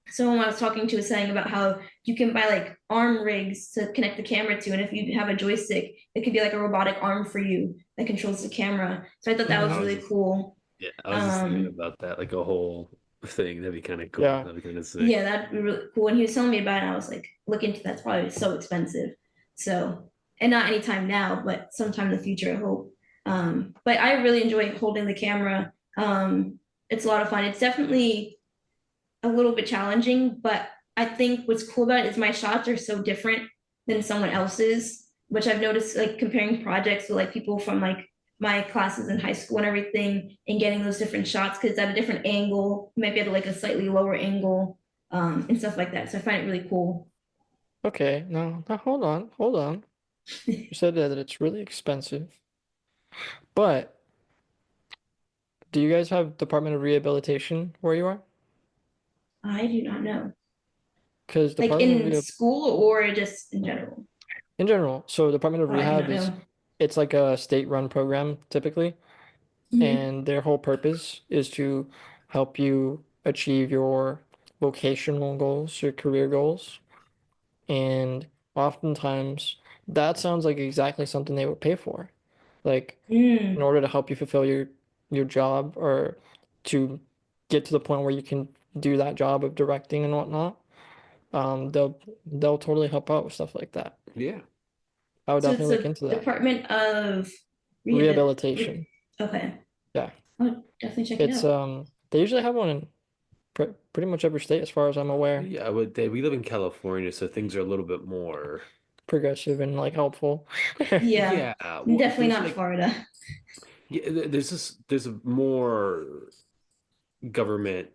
someone I was talking to was saying about how you can buy like arm rigs to connect the camera to, and if you have a joystick, it could be like a robotic arm for you that controls the camera. So I thought that Mhm. was I was really just cool. Yeah, I was just thinking Um, about that, like a whole thing. That'd be kind of cool. Yeah. That'd be kind of sick. yeah, that'd be really cool. When he was telling me about it, I was like, look into that. It's probably so expensive. So, and not anytime now, but sometime in the future, I hope. But I really enjoy holding the camera. It's a lot of fun. It's definitely a little bit challenging, but I think what's cool about it is my shots are so different than someone else's, which I've noticed like comparing projects with like people from like my classes in high school and everything and getting those different shots because it's at a different angle, you might be at like a slightly lower angle, and stuff like that. So I find it really cool. Okay, no, hold on. You said that it's really expensive, but do you guys have Department of Rehabilitation where you are? I do not know. Because Like Department of in Rehab school or just in general? in general, so Department of Oh, I do Rehab not is know. it's like a state-run program typically, Mhm. and their whole purpose is to help you achieve your vocational goals, your career goals, and oftentimes that sounds like exactly something they would pay for. Like in Mm. order to help you fulfill your job or to get to the point where you can do that job of directing and whatnot, they'll totally help out with stuff like that. Yeah. I would So it's definitely look the into that. Department of Rehab. Rehabilitation. Okay, Yeah. I'll definitely check it It's out. they usually have one in pretty much every state as far as I'm aware. Yeah, we live in California, so things are a little bit more. Progressive and like helpful. Yeah, Yeah, well, definitely there's not like Florida. there's a more government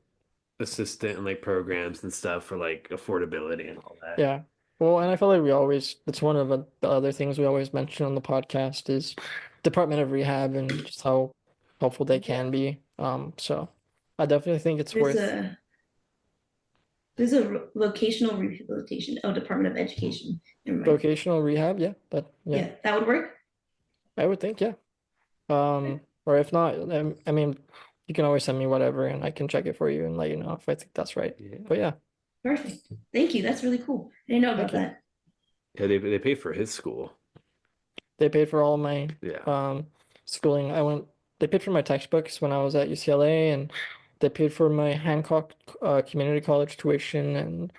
assistant and like programs and stuff for like affordability and all that. Yeah. Well, and I feel like that's one of the other things we always mention on the podcast is Department of Rehab and just how helpful they Yeah. can be. So I definitely think it's There's worth a there's a vocational rehabilitation. Oh, Department of Education. Never mind. vocational rehab. Yeah, yeah, Yeah, that would work. I would think, yeah. Or if not, I mean, you can always send me whatever and I can check it for you and let you know if I think that's right. Yeah. But yeah, Perfect. Thank you. That's really cool. I didn't know thank about you. that. Yeah, they pay for his school. They paid for all my Yeah. schooling. They paid for my textbooks when I was at UCLA, and they paid for my Hancock Community College tuition and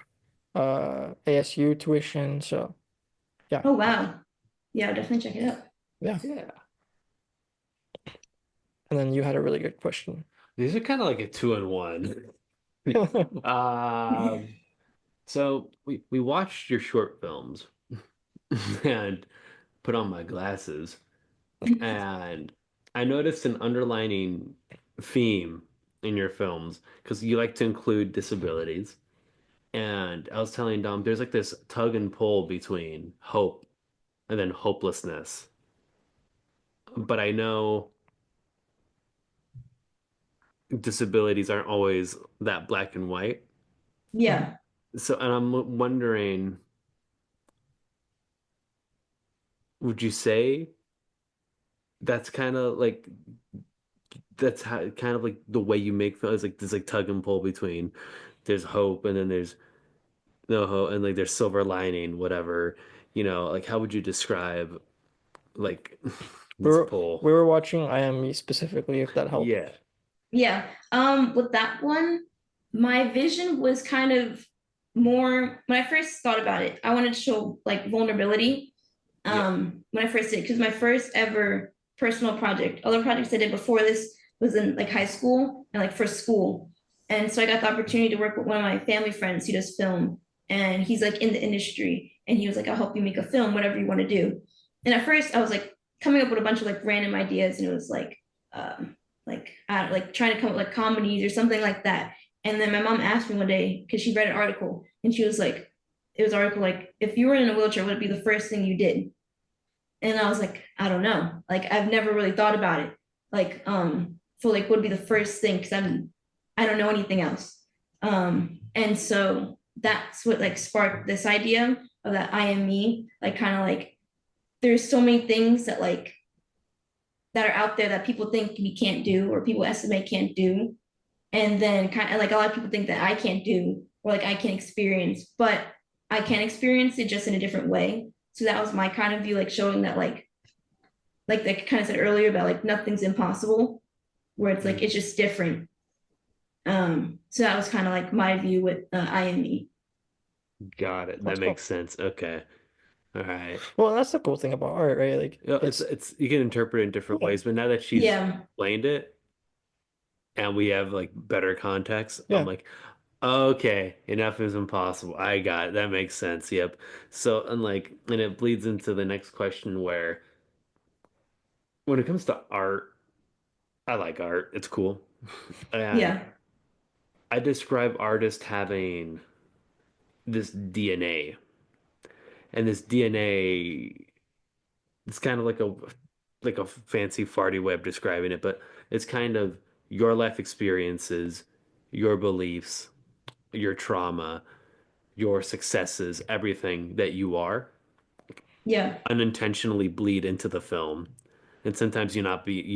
ASU tuition. So yeah, Oh wow. Yeah, I'll definitely check it out. yeah. Yeah. And then you had a really good question. These are kind of like a two in one. Um, so we watched your short films and put on my glasses, and I noticed an underlining theme in your films because you like to include disabilities. And I was telling Dom, there's like this tug and pull between hope and then hopelessness. But I know disabilities aren't always that black and white. Yeah. So, and I'm wondering, would you say that's kind of like that's how kind of like the way you make films, like there's like tug and pull between there's hope and then there's no hope and like there's silver lining, whatever, like how would you describe like We this were pull? we were watching IME specifically, if that helped. Yeah. Yeah. With that one, my vision was kind of more when I first thought about it, I wanted to show like vulnerability. Yeah. When I first did, because my first ever personal project, other projects I did before this was in like high school and like for school. And so I got the opportunity to work with one of my family friends who does film, and he's like in the industry, and he was like, I'll help you make a film, whatever you want to do. And at first I was like coming up with a bunch of like random ideas, and it was like trying to come up with like comedies or something like that. And then my mom asked me one day because she read an article, and she was like, it was an article like, if you were in a wheelchair, would it be the first thing you did? And I was like, I don't know. Like I've never really thought about it. Like for like would be the first thing because I don't know anything else. And so that's what like sparked this idea of that I am me. Like kind of like there's so many things that are out there that people think we can't do or people estimate can't do. And then kind of like a lot of people think that I can't do or like I can experience, but I can experience it just in a different way. So that was my kind of view, like showing that like I kind of said earlier about like nothing's impossible, where it's like it's just different. So that was kind of like my view with I and me. Got it. That That's cool. makes sense. Okay. All right. Well, that's the cool thing about art, right? Like Yeah, it's you can interpret it in different yeah, ways, but now that she's Yeah, explained it and we have like better context, I'm yeah. like, okay, enough is impossible. I got it. That makes sense. Yep. So, and it bleeds into the next question where when it comes to art, I like art. It's cool. And yeah, I describe artists having this DNA. And this DNA, it's kind of like a fancy farty way of describing it, but it's kind of your life experiences, your beliefs, your trauma, your successes, everything that you are yeah. unintentionally bleed into the film. And sometimes you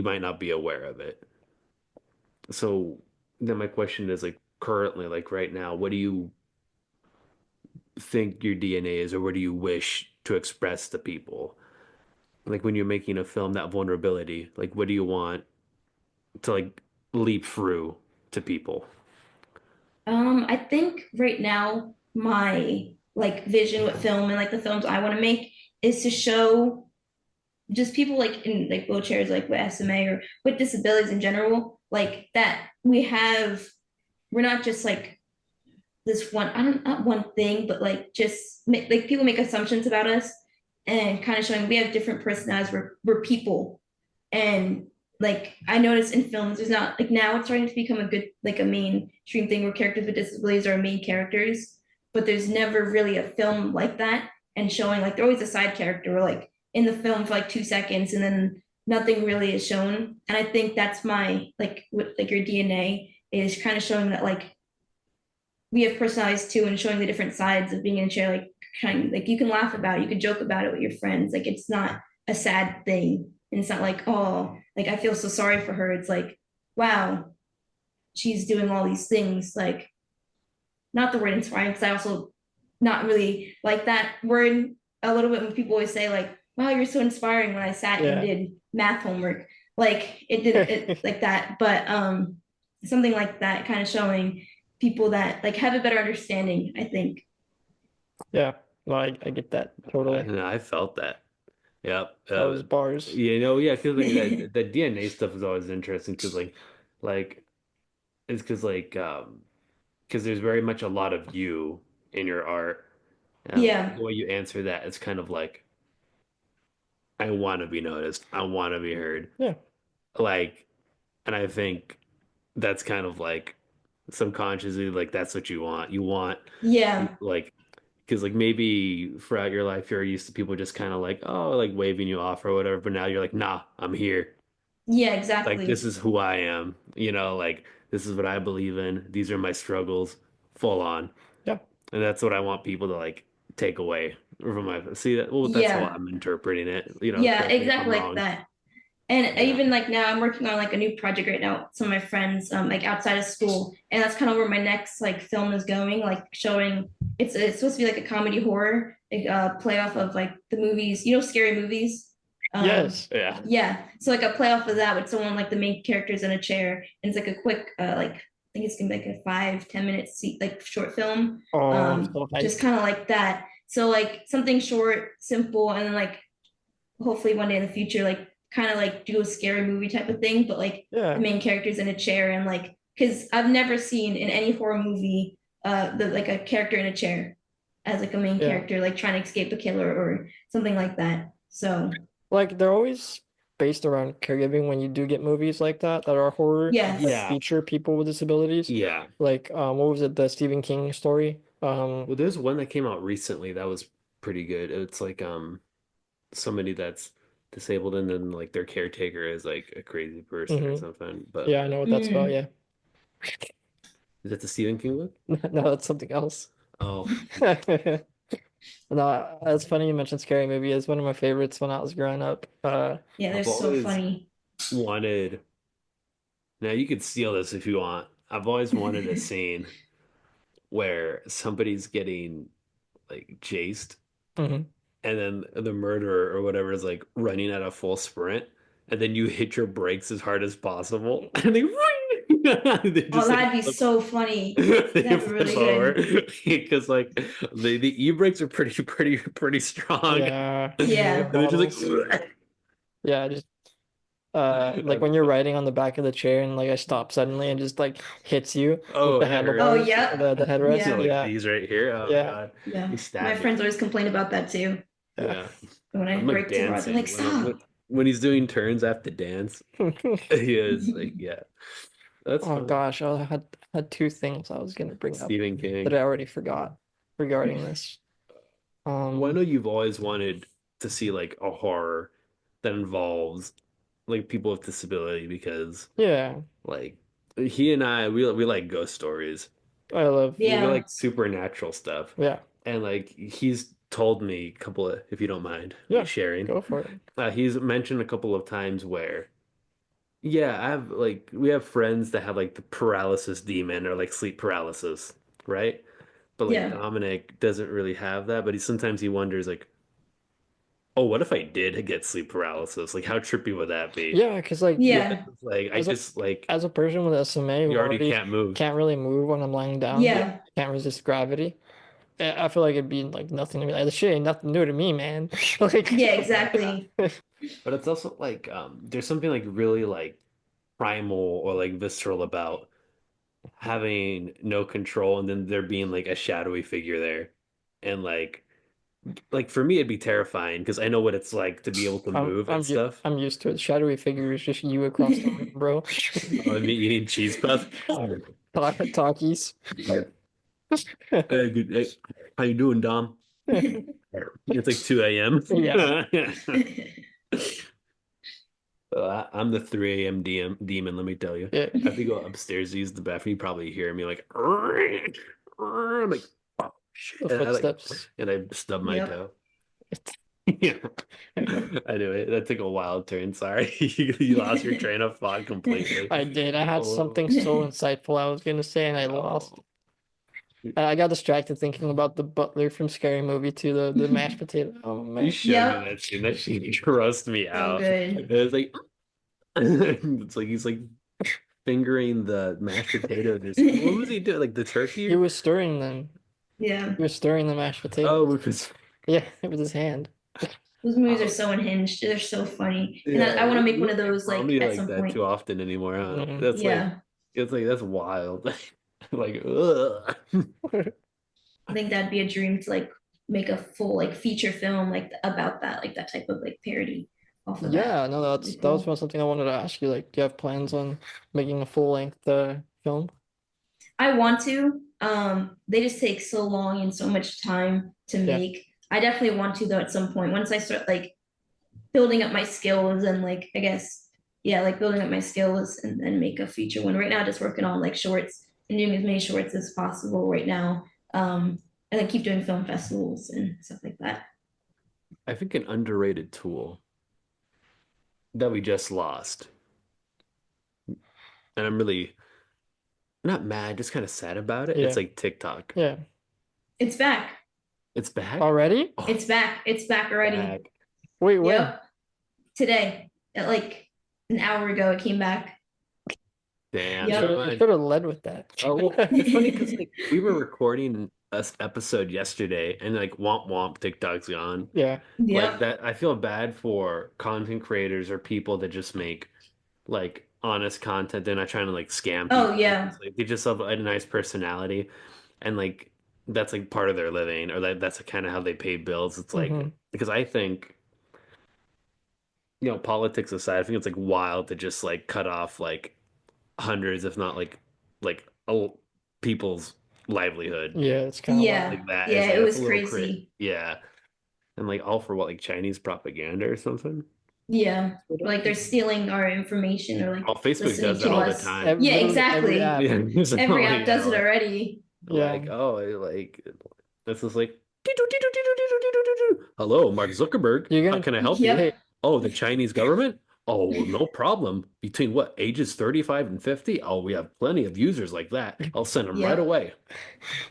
might not be aware of it. So then my question is like currently, like right now, what do you think your DNA is, or what do you wish to express to people? Like when you're making a film, that vulnerability, like what do you want to like leap through to people? I think right now my like vision with film and like the films I want to make is to show just people like in like wheelchairs, like with SMA or with disabilities in general, like that we're not just like this one, I don't not one thing, but like just like people make assumptions about us and kind of showing we have different personalities. We're people, and like I noticed in films, there's not like now it's starting to become a good like a mainstream thing where characters with disabilities are main characters, but there's never really a film like that and showing like they're always a side character or like in the film for like 2 seconds and then nothing really is shown. And I think that's my like with like your DNA is kind of showing that like we have personalities too and showing the different sides of being in a chair, like kind of like you can laugh about it, you can joke about it with your friends. Like it's not a sad thing. And it's not like, oh, like I feel so sorry for her. It's like, wow, she's doing all these things. Like, not the word inspiring, because I also not really like that word a little bit when people always say, like, wow, you're so inspiring when I sat and Yeah. did math homework. Like it didn't it, like that, but something like that kind of showing people that like have a better understanding, I think. Yeah. No, I get that totally. I felt that. Yep. Those bars. Yeah, because like the DNA stuff is always interesting because like it's because there's very much a lot of you in your art, and like Yeah. the way you answer that, it's kind of like I want to be noticed, I want to be heard, Yeah. like, and I think that's kind of like subconsciously like that's what you want Yeah. like because like maybe throughout your life you're used to people just kind of like oh like waving you off or whatever, but now you're like nah, I'm here. Yeah, Like this exactly. is who I am, like this is what I believe in. These are my struggles, full on. Yeah. And that's what I want people to like take away from my see that. Well, that's how Yeah. I'm interpreting it. Yeah, Correct me if I'm exactly like wrong. that. And Yeah. even like now I'm working on like a new project right now with some of my friends, like outside of school. And that's kind of where my next like film is going, like showing it's supposed to be like a comedy horror, like play off of like the movies, scary movies. Yes. Yeah. Yeah. So like a play off of that with someone like the main character's in a chair. And it's like a quick like I think it's gonna be like a 5-10 minute like short film. Oh, I'm so Just hyped. kind of like that. So like something short, simple, and then like hopefully one day in the future, like kind of like do a scary movie type of thing, but like the Yeah. main character's in a chair and like because I've never seen in any horror movie the like a character in a chair as like a main Yeah. character like trying to escape a killer or something like that. So Like they're always based around caregiving when you do get movies like that are horror, like yes. Yeah. feature people with disabilities. Yeah. Like what was it, the Stephen King story? Well, there's one that came out recently that was pretty good. It's like somebody that's disabled and then like their caretaker is like a crazy person or hmm something. But Yeah, I know what that's about, Mm. yeah. is that the Stephen King book? No, that's something else. Oh, No, it's funny you mentioned Scary Movie. It's one of my favorites when I was growing up. Yeah, they're I've so always funny. wanted. Now you could steal this if you want. I've always wanted a scene where somebody's getting like chased mhm. and then the murderer or whatever is like running at a full sprint and then you hit your brakes as hard as possible and they they Oh, just like that'd be flip, so funny. they That'd be flip really over good. because like the e-brakes are pretty strong Yeah, and newer Yeah. they're models. just like Yeah, just like when That's you're funny. riding on the back of the chair and like I stop suddenly and just like hits you with Oh, the that hurts. Oh, handlebars, yep. the headrest. So Yeah. like Yeah, these right here, oh yeah, God, Yeah. they My stab me. friends always complain about that too. yeah. Yeah, When I I'm like break too hard, I'm dancing like, stop. when he's doing turns, I have to dance. He is like, yeah, that's Oh fun. gosh, I had two things I was gonna bring up Stephen that King. I already forgot regarding this. Well, I know Um, you've always wanted to see like a horror that involves like people with disability because yeah, like he and I we like ghost stories. I love. We Yeah. like supernatural stuff. Yeah, And like he's told me a couple of, if you don't mind me yeah, sharing, go for it. he's mentioned a couple of times where, yeah, we have friends that have like the paralysis demon or like sleep paralysis, right? But like Yeah. Dominic doesn't really have that, but sometimes he wonders like, oh, what if I did get sleep paralysis? Like how trippy would that be? Yeah, because like Yeah, Yeah. like I as a just like as a person with SMA who you already already can't move. can't really move when I'm lying down, Yeah. Yeah. can't resist gravity. I feel like it'd be like nothing to me. Like, this shit ain't nothing new to me, man. Like, Yeah, Yeah. exactly. But it's also like there's something like really like primal or like visceral about having no control and then there being like a shadowy figure there and like like for me it'd be terrifying because I know what it's like to be able to move and stuff. I'm used to it. Shadowy figure is just you across the room, bro. Oh, me eating cheese puffs. Talkies. Hey, good, hey, how you doing, Dom? It's like 2 a.m. Yeah. I'm the 3 a.m. demon, let me tell you. Yeah. I have to go upstairs to use the bathroom. You probably hear me like, I'm like, oh shit. The footsteps. And I stub my Yep. toe. Yeah. Anyway, that took a wild turn. Sorry. You lost your train of thought completely. I did. I had Oh. something so insightful I was gonna say, and I lost. I got distracted thinking about the butler from Scary Movie to the mashed potato. Oh You man. showed Yep. me that scene. That scene grossed me So out. good. It's like it's like he's like fingering the mashed potato. What was he doing? Like the turkey? He was stirring them. Yeah. He was stirring the mashed potato. Oh, with his Yeah, with his hand. Those movies are so unhinged. They're so funny. And yeah. I want to make we one of don't get those like comedy at like some that point. too often anymore, huh? Mhm. That's like Yeah. it's like that's wild. Like ugh. I think that'd be a dream to like make a full like feature film like about that, like that type of like parody off of that. Yeah, no, That'd be that was cool. something I wanted to ask you. Like, do you have plans on making a full-length film? I want to. They just take so long and so much time to Yeah. make. I definitely want to though at some point. Once I start like building up my skills and like I guess yeah, like building up my skills and then make a feature one. Right now, just working on like shorts and doing as many shorts as possible right now. And then keep doing film festivals and stuff like that. I think an underrated tool that we just lost, and I'm really not mad, just kind of sad about it. Yeah. It's like TikTok. Yeah. It's back. It's back. Already? Oh, It's back. It's back already. back. Wait, when? Yep. Today, at like an hour ago, it came back. Damn. Yep. never You mind. should have led with that. Oh, well, it's funny because like we were recording this episode yesterday, and like womp womp, TikTok's gone. Yeah. Like Yep. that, I feel bad for content creators or people that just make like honest content. They're not trying to like scam people. Oh yeah. It's like they just have a nice personality, and like that's like part of their living, or that's kind of how they pay bills. It's like Mhm. because I think politics aside, I think it's like wild to just like cut off like hundreds, if not like people's livelihood Yeah, it's kind of Yeah. like that. Yeah. It's like It that's was a little crit. crazy. Yeah, and like all for what, like Chinese propaganda or something. Yeah. Like they're stealing our information or like Oh, Facebook listening does that to all the us. time. Yeah, literally every exactly. app. Yeah, it's Every all, app does it like, already. Yeah. like like this is like hello, Mark Zuckerberg. You're How gonna can I help Yep. you? Hey, Oh, the Chinese government? Oh, well, no problem. Between what ages 35 and 50? Oh, we have plenty of users like that. I'll send them right Yep. away.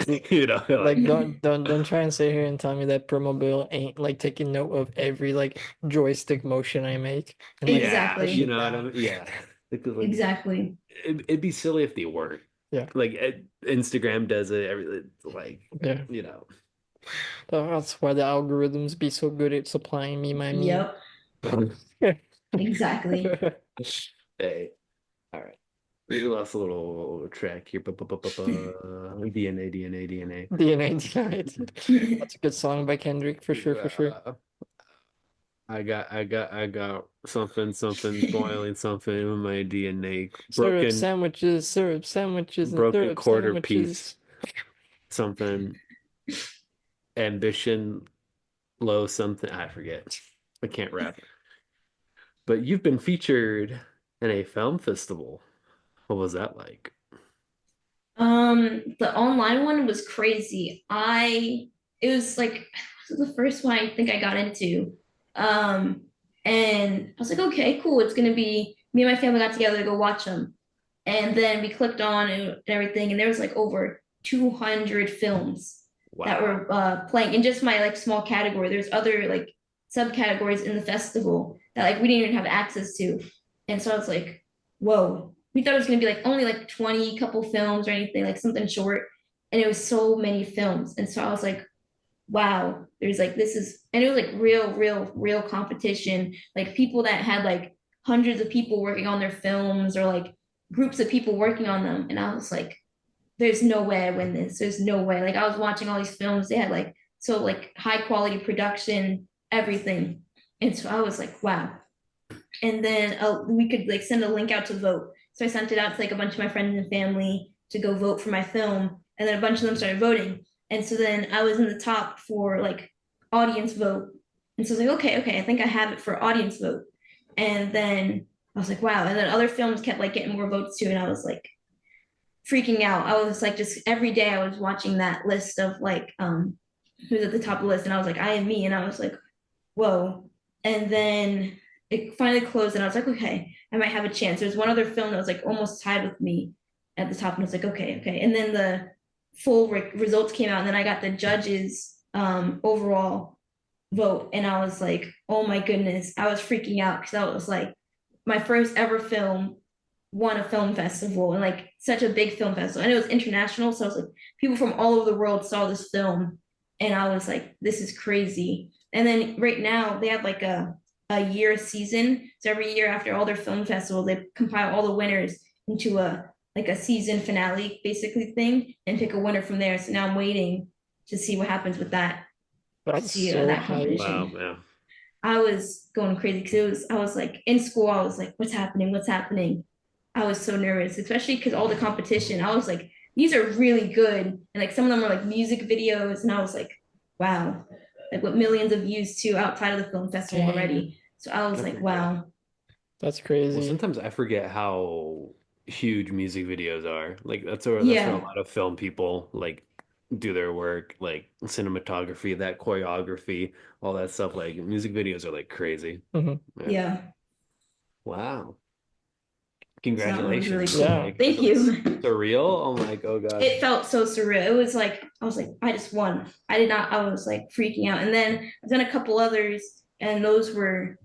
like Like don't try and sit here and tell me that Permobil ain't like taking note of every like joystick motion I make and like yeah, Exactly. you know what I mean? Yeah. Like, Exactly. it'd be silly if they weren't. Yeah. Like Instagram does it, like yeah. That's why the algorithms be so good at supplying me my meme. Yep. Exactly. Hey, all right. We lost a little track here. DNA, DNA, DNA. DNA Denied. That's a good song by Kendrick for sure, for sure. I got something spoiling something in my DNA. Syrup sandwiches, and Broken syrup quarter sandwiches. piece. Something. Ambition, low something. I forget. I can't rap. But you've been featured in a film festival. What was that like? The online one was crazy. It was like it was the first one I think I got into. Um, and I was like, okay, cool. It's gonna be me and my family got together to go watch them. And then we clicked on and everything, and there was like over 200 films that Wow. were playing in just my like small category. There's other like subcategories in the festival that like we didn't even have access to. And so I was like, whoa. We thought it was gonna be like only like 20 couple films or anything, like something short. And it was so many films. And so I was like, wow, there's like this is and it was like real competition. Like people that had like hundreds of people working on their films or like groups of people working on them. And I was like, there's no way I win this. There's no way. Like I was watching all these films. They had like So like high quality production, everything. And so I was like, wow. And then we could like send a link out to vote. So I sent it out to like a bunch of my friends and family to go vote for my film. And then a bunch of them started voting. And so then I was in the top for like audience vote. And so I was like, okay, I think I have it for audience vote. And then I was like, wow. And then other films kept like getting more votes too. And I was like freaking out. I was like, just every day I was watching that list of like who's at the top of the list. And I was like, I am me. And I was like, whoa. And then it finally closed and I was like, okay, I might have a chance. There's one other film that was like almost tied with me at the top. And I was like, okay. And then the full results came out and then I got the judges overall vote. And I was like, oh my goodness, I was freaking out because I was like, my first ever film won a film festival and like such a big film festival. And it was international. So I was like, people from all over the world saw this film. And I was like, this is crazy. And then right now they have like a year season. So every year after all their film festivals, they compile all the winners into a like a season finale basically thing and pick a winner from there. So now I'm waiting to see what happens with that. That's See so that hype. Wow, competition. man. I was going crazy because I was like in school, I was like, what's happening? What's happening? I was so nervous, especially because all the competition, I was like, these are really good. And like some of them were like music videos. And I was like, wow, like with millions of views too outside of the film festival Dang, already. So I was Good like, for you. wow. that's Well, crazy. sometimes I forget how huge music videos are. Like that's where a Yeah. lot of film people like do their work, like cinematography, that choreography, all that stuff. Like music videos are like crazy. Hmm. Yeah. Yeah. Wow. So that one was really Congratulations. cool. Yeah, Like, Thank was it you. surreal? I'm like, oh gosh. It felt so surreal. It was like I was like, I just won. I did not, I was like freaking out. And then I've done a couple others, and those were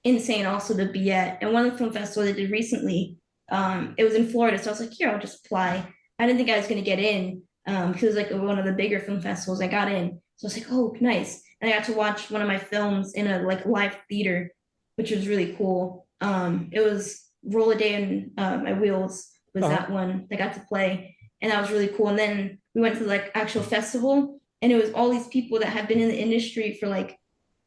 insane also to be at. And one of the film festivals I did recently, it was in Florida. So I was like, here, I'll just apply. I didn't think I was gonna get in. Because it was like one of the bigger film festivals. I got in. So I was like, oh, nice. And I got to watch one of my films in a like live theater, which was really cool. It was Roll a Day in My Wheels was uh-huh. that one that I got to play. And that was really cool. And then we went to like actual festival and it was all these people that have been in the industry for like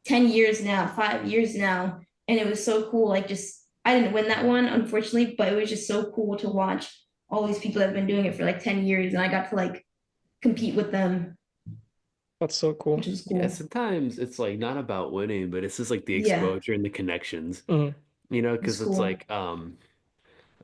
10 years now, 5 years now. And it was so cool. Like just I didn't win that one, unfortunately, but it was just so cool to watch all these people that have been doing it for like 10 years. And I got to like compete with them, That's so cool. which was Yeah, cool. sometimes it's like not about winning, but it's just like the Yeah, exposure and the connections, Hmm. because it's it's cool.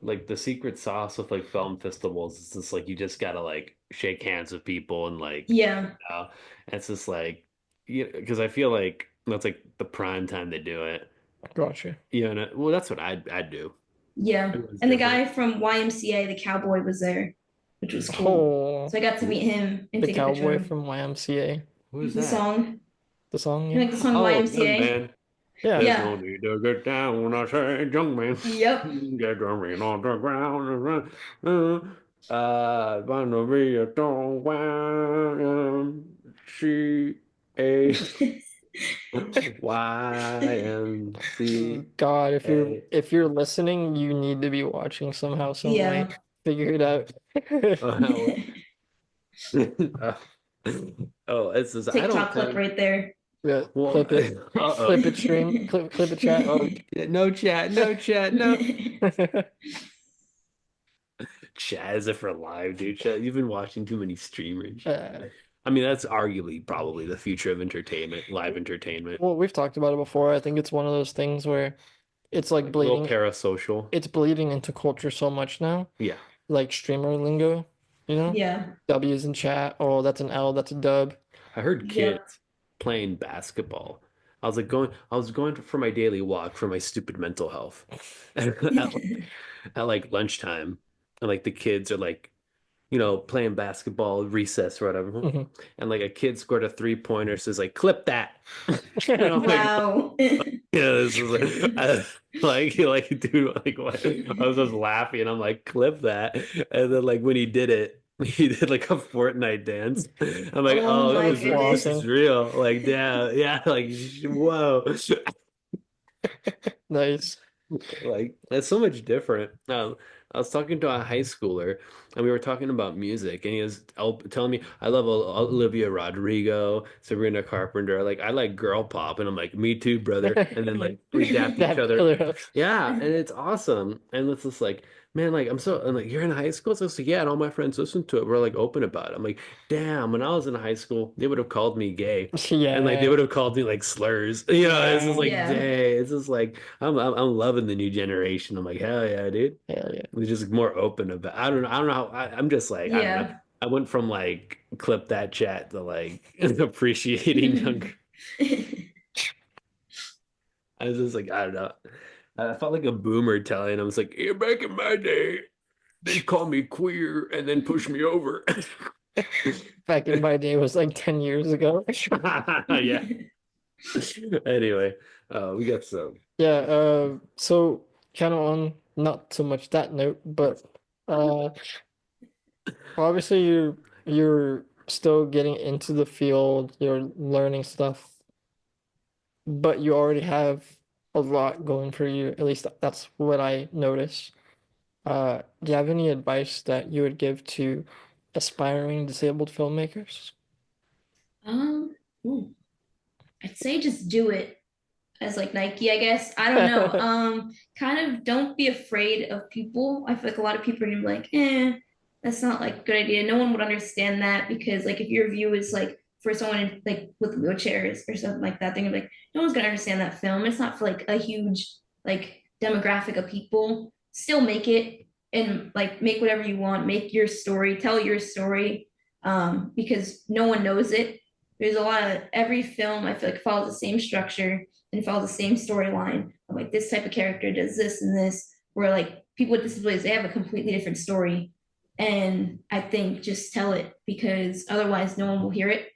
like the secret sauce with like film festivals is just like you just gotta like shake hands with people and like Yeah, uh, it's just like because I feel like that's like the prime time to do it. Gotcha. Well, that's what I'd do. yeah. Everyone's And the different. guy from YMCA, the cowboy, was there, which was cool. Oh, So I got to Who meet him and the take a picture cowboy of him. from YMCA. who is The that? song, The song, you yeah. like the song Oh, young YMCA? man. Yeah. There's no Yeah. need to get down when I say young man. Yep. Get drumming on the ground and run. Wanna be a strong YMCA. YMCA. God, if you're listening, you need to be watching somehow, some way. Yeah. Figure it out. Oh, uh, oh, it's just, I don't TikTok clip think. right there. Yeah, Well, clip it, uh-oh. clip it, stream, clip it, chat. Oh, no chat, no chat, no. Chat is it for live, dude? Chat, you've been watching too many streamers. uh, I mean, that's arguably probably the future of entertainment, live entertainment. well, we've talked about it before. I think it's one of those things where it's like Like a little bleeding. parasocial. It's bleeding into culture so much now, Yeah. like streamer lingo, you know? Yeah. W's in chat. Oh, that's an L, that's a dub. I heard Yep. kids playing basketball. I was going for my daily walk for my stupid mental health. At like lunchtime. And like the kids are like playing basketball, recess or whatever. Hmm. And like a kid scored a 3-pointer, says like, clip that. And I'm like, Wow. yeah, this is like, dude, like, what? I was just laughing, and I'm like, clip that. And then, like, when he did it, he did like a Fortnite dance. I'm like, Oh oh, my this goodness. is Flossing. real. Like, yeah, like, whoa, Nice. like, it's so much different. I was talking to a high schooler, and we were talking about music, and he was telling me, "I love Olivia Rodrigo, Sabrina Carpenter. Like, I like girl pop," and I'm like, "Me too, brother." And then like we dapped each That other. killer house. Yeah, and it's awesome. And it's just like, man, like I'm like, you're in high school? So it's like, yeah, and all my friends listen to it. We're like open about it. I'm like, damn, when I was in high school, they would have called me gay. And like they Yeah, would have called me like slurs. You know, it's just yeah, like, Yeah. dang, it's just like I'm loving the new generation. I'm like, hell yeah, dude. hell yeah. We're just more open about. I don't know how. I'm just like, I don't know. Yeah. I went from like clip that chat to like appreciating younger. I was just like, I don't know. I felt like a boomer telling. I was like, yeah, back in my day, they called me queer and then pushed me over. Back in my day was like 10 years ago. Yeah. Anyway, we got some. Yeah, so kind of on not so much that note, but uh obviously you're still getting into the field, you're learning stuff, but you already have a lot going for you. At least that's what I notice. Do you have any advice that you would give to aspiring disabled filmmakers? Um, ooh, I'd say just do it as like Nike, I guess. I don't know. Kind of don't be afraid of people. I feel like a lot of people are gonna be like, that's not like a good idea. No one would understand that because like if your view is like for someone like with wheelchairs or something like that, they're gonna be like, no one's gonna understand that film. It's not for like a huge like demographic of people. Still make it and like make whatever you want, make your story, tell your story, because no one knows it. There's a lot of every film I feel like follows the same structure and follow the same storyline. Like this type of character does this and this, where like people with disabilities, they have a completely different story. And I think just tell it because otherwise no one will hear it.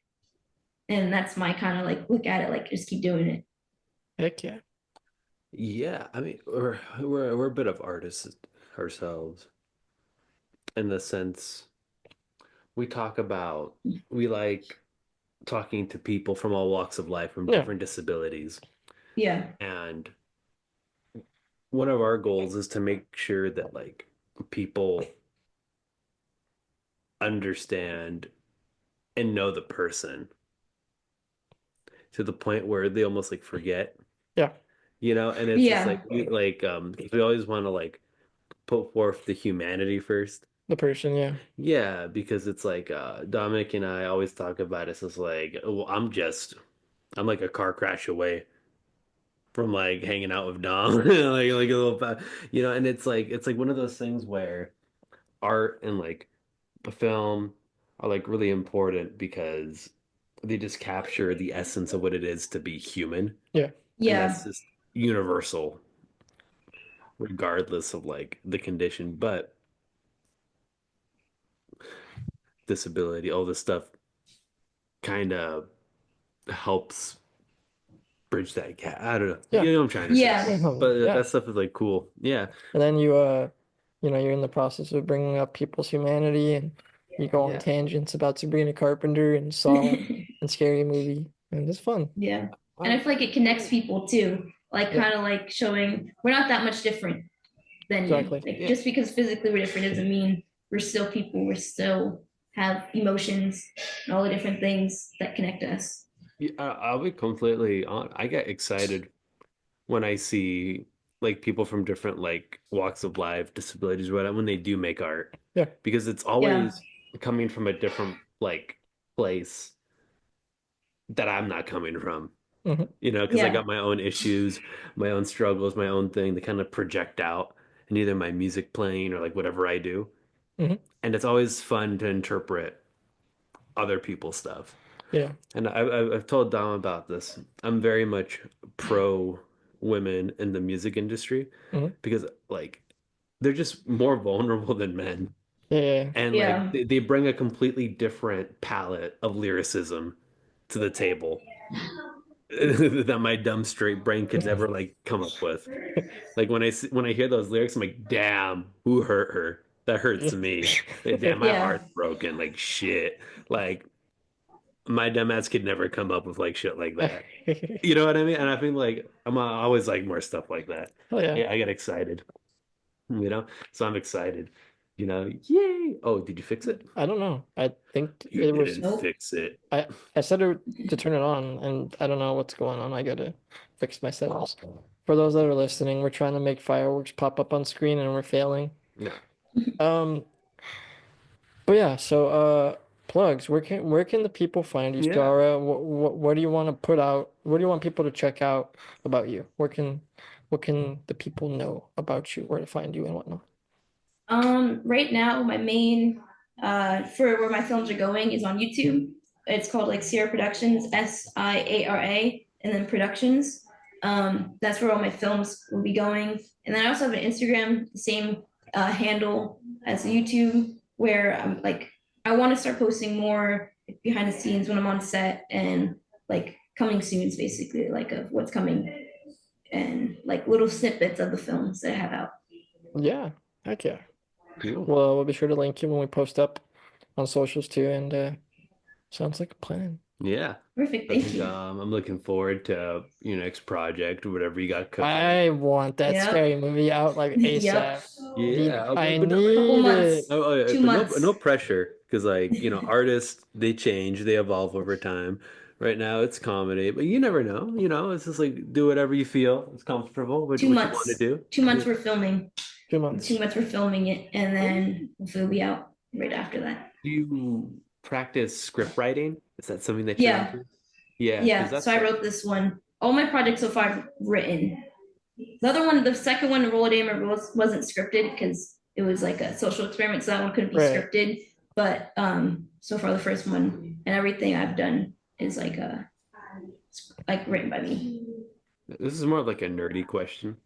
And that's my kind of like look at it, like just keep doing it. Heck yeah. Yeah, I mean, we're a bit of artists ourselves in the sense we talk about we like talking to people from all walks of life from Yeah. different disabilities. Yeah. And one of our goals is to make sure that like people understand and know the person to the point where they almost like forget, Yeah. and it's just like Yeah. we always want to like put forth the humanity first. The person, yeah. Yeah, because it's like Dominic and I always talk about it. It's just like, well, I'm like a car crash away from like hanging out with Dom, like a little, and it's like one of those things where art and like a film are like really important because they just capture the essence of what it is to be human, Yeah. and that's Yeah. just universal, regardless of like the condition. But disability, all this stuff kind of helps bridge that gap. I don't know. Yeah. You know what I'm trying to say. Yeah. But Yeah. that stuff is like cool. Yeah. And then you're in the process of bringing up people's humanity and you go on Yeah. tangents about Sabrina Carpenter and Saw and Scary Movie. And it's fun. Yeah. And I Well, feel like it connects people too. Like Yeah, kind of like showing we're not that much different than you. exactly. Like yeah. just because physically we're different doesn't mean we're still people. We're still have emotions and all the different things that connect us. Yeah, I'll be completely on. I get excited when I see like people from different like walks of life, disabilities, or whatever, when they do make art, Yeah. because it's Yeah. always coming from a different like place that I'm not coming from. Hmm. Because I Yeah. got my own issues, my own struggles, my own thing. They kind of project out in either my music playing or like whatever I do. Hmm. And it's always fun to interpret other people's stuff. Yeah. And I've told Dom about this. I'm very much pro women in the music industry Hmm. because like they're just more vulnerable than men. Yeah. And like Yeah. they bring a completely different palette of lyricism to the table that my dumb straight brain could never like come up with. Like when I hear those lyrics, I'm like, damn, who hurt her? That hurts me. Like, damn, my Yeah. heart's broken. Like shit. Like my dumb ass could never come up with like shit like that. You know what I mean? And I think like I'm always like more stuff like that. Oh yeah. Yeah, I get excited. you know? So I'm excited, yay. Oh, did you fix it? I don't know. I think You it was didn't Nope. fix it. I set it to turn it on, and I don't know what's going on. I gotta fix my settings. For those that are listening, we're trying to make fireworks pop up on screen, and we're failing. No. Um, but yeah, so plugs. Where can the people find you, Yeah. Stara? What do you want to put out? What do you want people to check out about you? What can the people know about you? Where to find you and whatnot? Right now, my main for where my films are going is on YouTube. It's called like Siara Productions, Siara, and then Productions. That's where all my films will be going. And then I also have an Instagram, the same handle as YouTube, where I'm like I want to start posting more behind the scenes when I'm on set and like coming soons, basically, like of what's coming and like little snippets of the films that I have out. Yeah, heck yeah. Cool. Well, we'll be sure to link you when we post up on socials too, and sounds like a plan. Yeah. Perfect, I thank think you. I'm looking forward to your next project or whatever you got cooking. I want that Yep. scary movie out like Yep. ASAP. Yeah, I but no, Couple need it. months, two but no, months. no pressure because artists they change, they evolve over time. Right now it's comedy, but you never know. It's just like do whatever you feel is comfortable, two what you want to months. do. 2 months Yeah. we're filming. Two In two months. months we're filming it, and then hopefully it'll be out right after that. Do you practice script writing? Is that something that you're Yeah, into? Yeah, because yeah. So that's I like wrote this one. All my projects so far I've written. The other one, the second one, Roll a Damer wasn't scripted because it was like a social experiment, so that one couldn't be Right. scripted. But so far the first one and everything I've done is like written by me. this is more of like a nerdy question.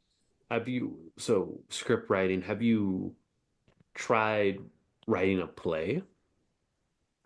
Script writing, have you tried writing a play?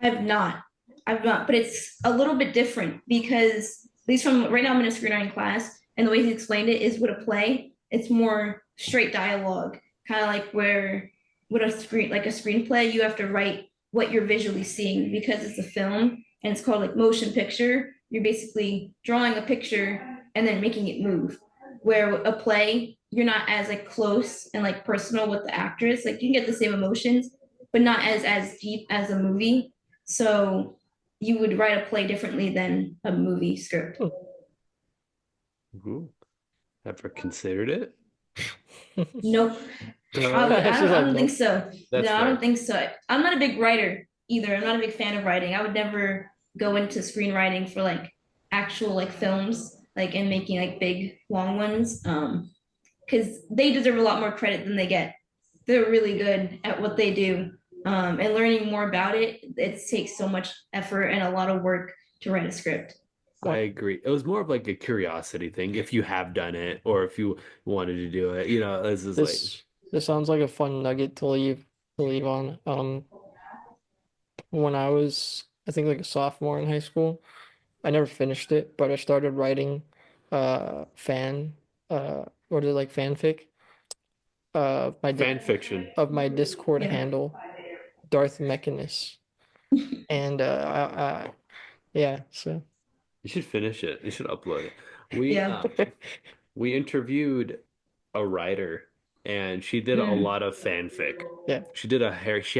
I've not. I've not, but it's a little bit different because at least from right now I'm in a screenwriting class, and the way he explained it is with a play, it's more straight dialogue, kind of like where with a screenplay, you have to write what you're visually seeing because it's a film and it's called like motion picture. You're basically drawing a picture and then making it move. Where a play, you're not as like close and like personal with the actress. Like you can get the same emotions, but not as deep as a movie, so you would write a play differently than a movie script. Ooh, ever considered it? Nope. Okay, She's I like, don't think nope. so. that's No, I don't fair. think so. I'm not a big writer either. I'm not a big fan of writing. I would never go into screenwriting for like actual like films, like and making like big long ones. Because they deserve a lot more credit than they get. They're really good at what they do. And learning more about it, it takes so much effort and a lot of work to write a script. I agree. It was more of like a curiosity thing, if you have done it or if you wanted to do it. This is like, This sounds like a fun nugget to leave on. When I was I think like a sophomore in high school, I never finished it, but I started writing what is it, like fanfic my fan fiction. of my Discord Yeah. handle, Darth Mechanus. And yeah, so You should finish it. You should upload it. We Yeah. um we interviewed a writer and she did a Mm. lot of fanfic. yeah. She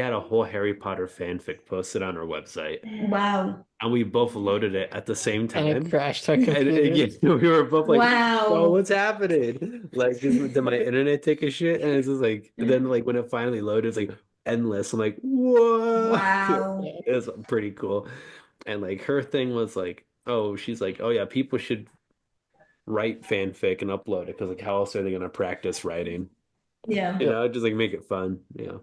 had a whole Harry Potter fanfic posted on her website. Wow. And we both loaded it at the same And it time. crashed our And computer. again, we were both like, "Bro, Wow. what's happening? Like, did my internet take a shit?" And it's just like, then like when it finally loaded, it's like endless. I'm like, "Whoa!" Wow. Yeah. It was pretty cool. And like her thing was like, "Oh, she's like, oh yeah, people should write fanfic and upload it because like, how else are they gonna practice writing? Yeah. Yep. Just like make it fun. I've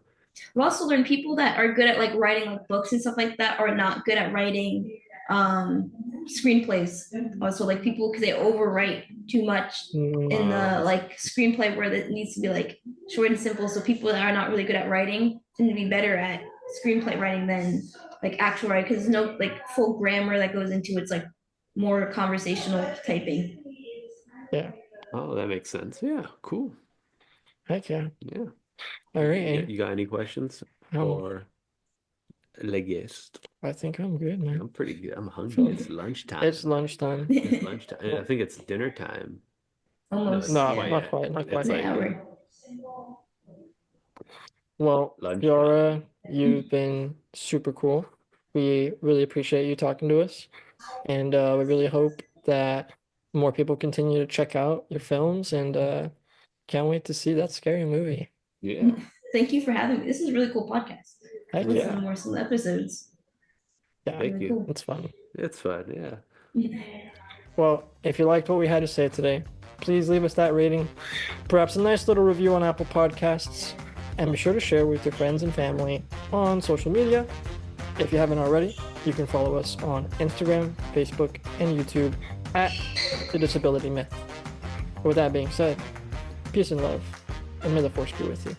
also learned people that are good at like writing like books and stuff like that are not good at writing um screenplays. Also like people because they overwrite too much Mm, in the Uh, like screenplay where it needs to be like short and simple. So people that are not really good at writing tend to be better at screenplay writing than like actual writing because there's no like full grammar that goes into it. It's like more conversational typing. yeah. oh, that makes sense. Yeah, cool. Heck yeah. Yeah. All right. You got any questions Um, for the guest? I think I'm good, man. I'm pretty good. I'm hungry. It's lunchtime. It's lunchtime. It's lunchtime. I think it's dinner time. No, it's Almost, No, yeah, not quiet. quite, not It's quite. an like hour. Well, Lunch Yara, you've been super cool. We really appreciate you talking to us, and we really hope that more people continue to check out your films, and can't wait to see that scary movie. Yeah. Thank you for having me. This is a really cool podcast. Heck Listen yeah. to more some episodes. Yeah, Thank Really you. cool. it's fun. It's fun. Yeah. Well, if you liked what we had to say today, please leave us that rating, perhaps a nice little review on Apple Podcasts, and be sure to share with your friends and family on social media. If you haven't already, you can follow us on Instagram, Facebook, and YouTube at The Disability Myth. With that being said, peace and love, and may the force be with you.